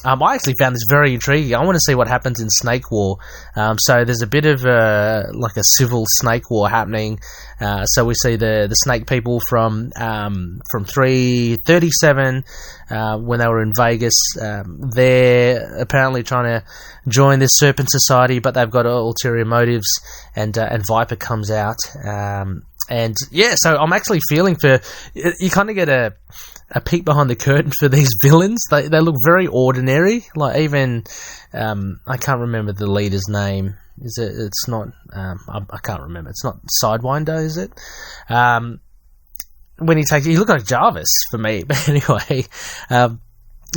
I actually found this very intriguing. I want to see what happens in Snake War. So there's a bit of like a civil snake war happening. So we see the snake people from 337 when they were in Vegas. They're apparently trying to join this Serpent Society, but they've got ulterior motives. And Viper comes out. And yeah, so I'm actually feeling for. You kind of get a peek behind the curtain for these villains. They look very ordinary. Like even I can't remember the leader's name. Is it? It's not. I can't remember. It's not Sidewinder, is it? When he looked like Jarvis for me. But anyway,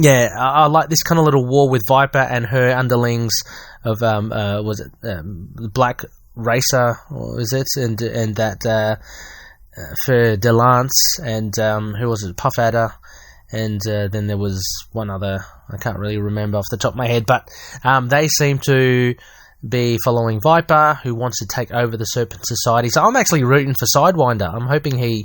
yeah, I like this kind of little war with Viper and her underlings of was it Black Racer, or is it? And that for Delance and who was it? Puff Adder, and then there was one other. I can't really remember off the top of my head, but they seem to be following Viper, who wants to take over the Serpent Society. So I'm actually rooting for Sidewinder. I'm hoping he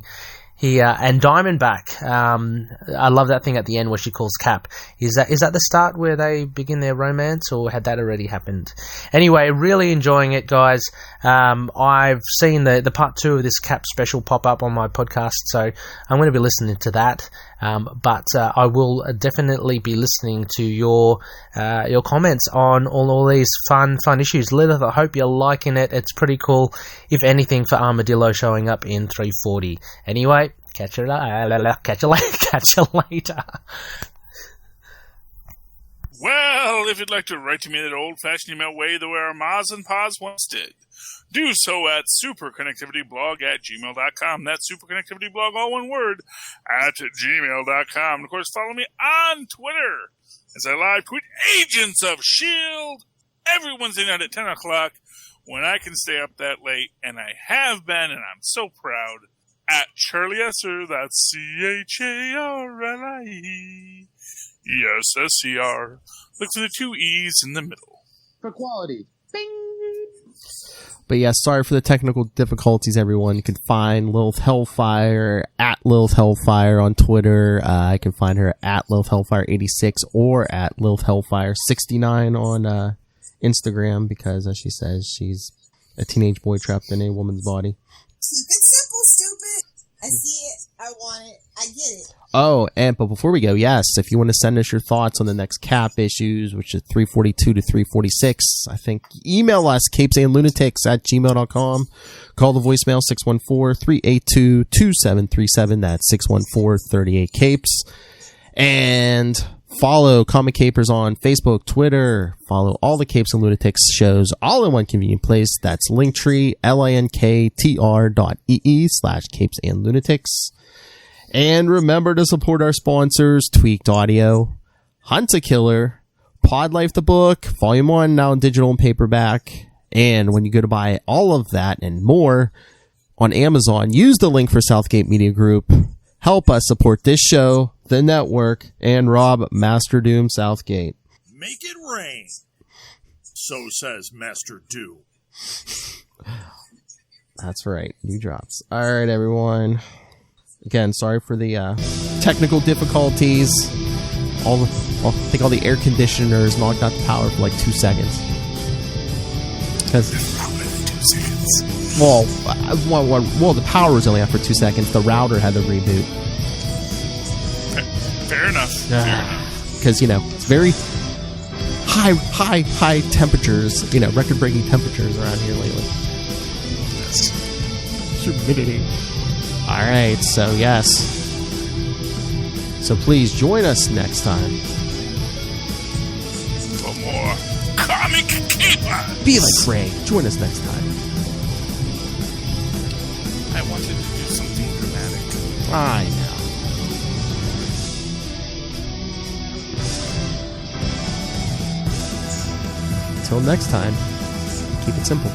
and Diamondback. I love that thing at the end where she calls Cap. Is that the start where they begin their romance, or had that already happened? Anyway, really enjoying it, guys. I've seen the part 2 of this Cap special pop up on my podcast, so I'm going to be listening to that. But I will definitely be listening to your comments on all these fun issues. Lilith, I hope you're liking it. It's pretty cool. If anything, for Armadillo showing up in 340. Anyway, catch you later. Well, if you'd like to write to me that old-fashioned email way the way our Maz and Paz once did, do so at superconnectivityblog@gmail.com. That's superconnectivityblog, all one word, at gmail.com. And of course, follow me on Twitter as I live tweet Agents of S.H.I.E.L.D. every Wednesday night at 10 o'clock when I can stay up that late, and I have been, and I'm so proud, at Charlie Esser, that's CHARLIE. Yes, SCR. Look for the 2 E's in the middle. For quality. Bing! But yeah, sorry for the technical difficulties, everyone. You can find Lilith Hellfire at Lilith Hellfire on Twitter. I can find her at Lilith Hellfire 86 or at Lilith Hellfire 69 on Instagram, because, as she says, she's a teenage boy trapped in a woman's body. Keep it simple, stupid. I see it. I want it. I get it. Oh, but before we go, yes, if you want to send us your thoughts on the next Cap issues, which is 342 to 346, I think, email us, capesandlunatics@gmail.com. Call the voicemail, 614-382-2737. That's 614-38-CAPES. And follow Comic Capers on Facebook, Twitter. Follow all the Capes and Lunatics shows all in one convenient place. That's Linktree, linktr.ee/capesandlunatics. And remember to support our sponsors, Tweaked Audio, Hunt a Killer, Pod Life the Book, Volume 1, now in digital and paperback. And when you go to buy all of that and more on Amazon, use the link for Southgate Media Group. Help us support this show, the network, and Rob Master Doom Southgate. Make it rain. So says Master Doom. That's right. New drops. All right, everyone. Again, sorry for the technical difficulties. I think all the air conditioners knocked out the power for like 2 seconds. Because, well, the power was only out for 2 seconds. The router had to reboot. Fair enough. Because it's very high temperatures. Record-breaking temperatures around here lately. Yes. Humidity. All right, so yes. So please join us next time. For more Comic Capers. Be like Ray. Join us next time. I wanted to do something dramatic. I know. Until next time, keep it simple.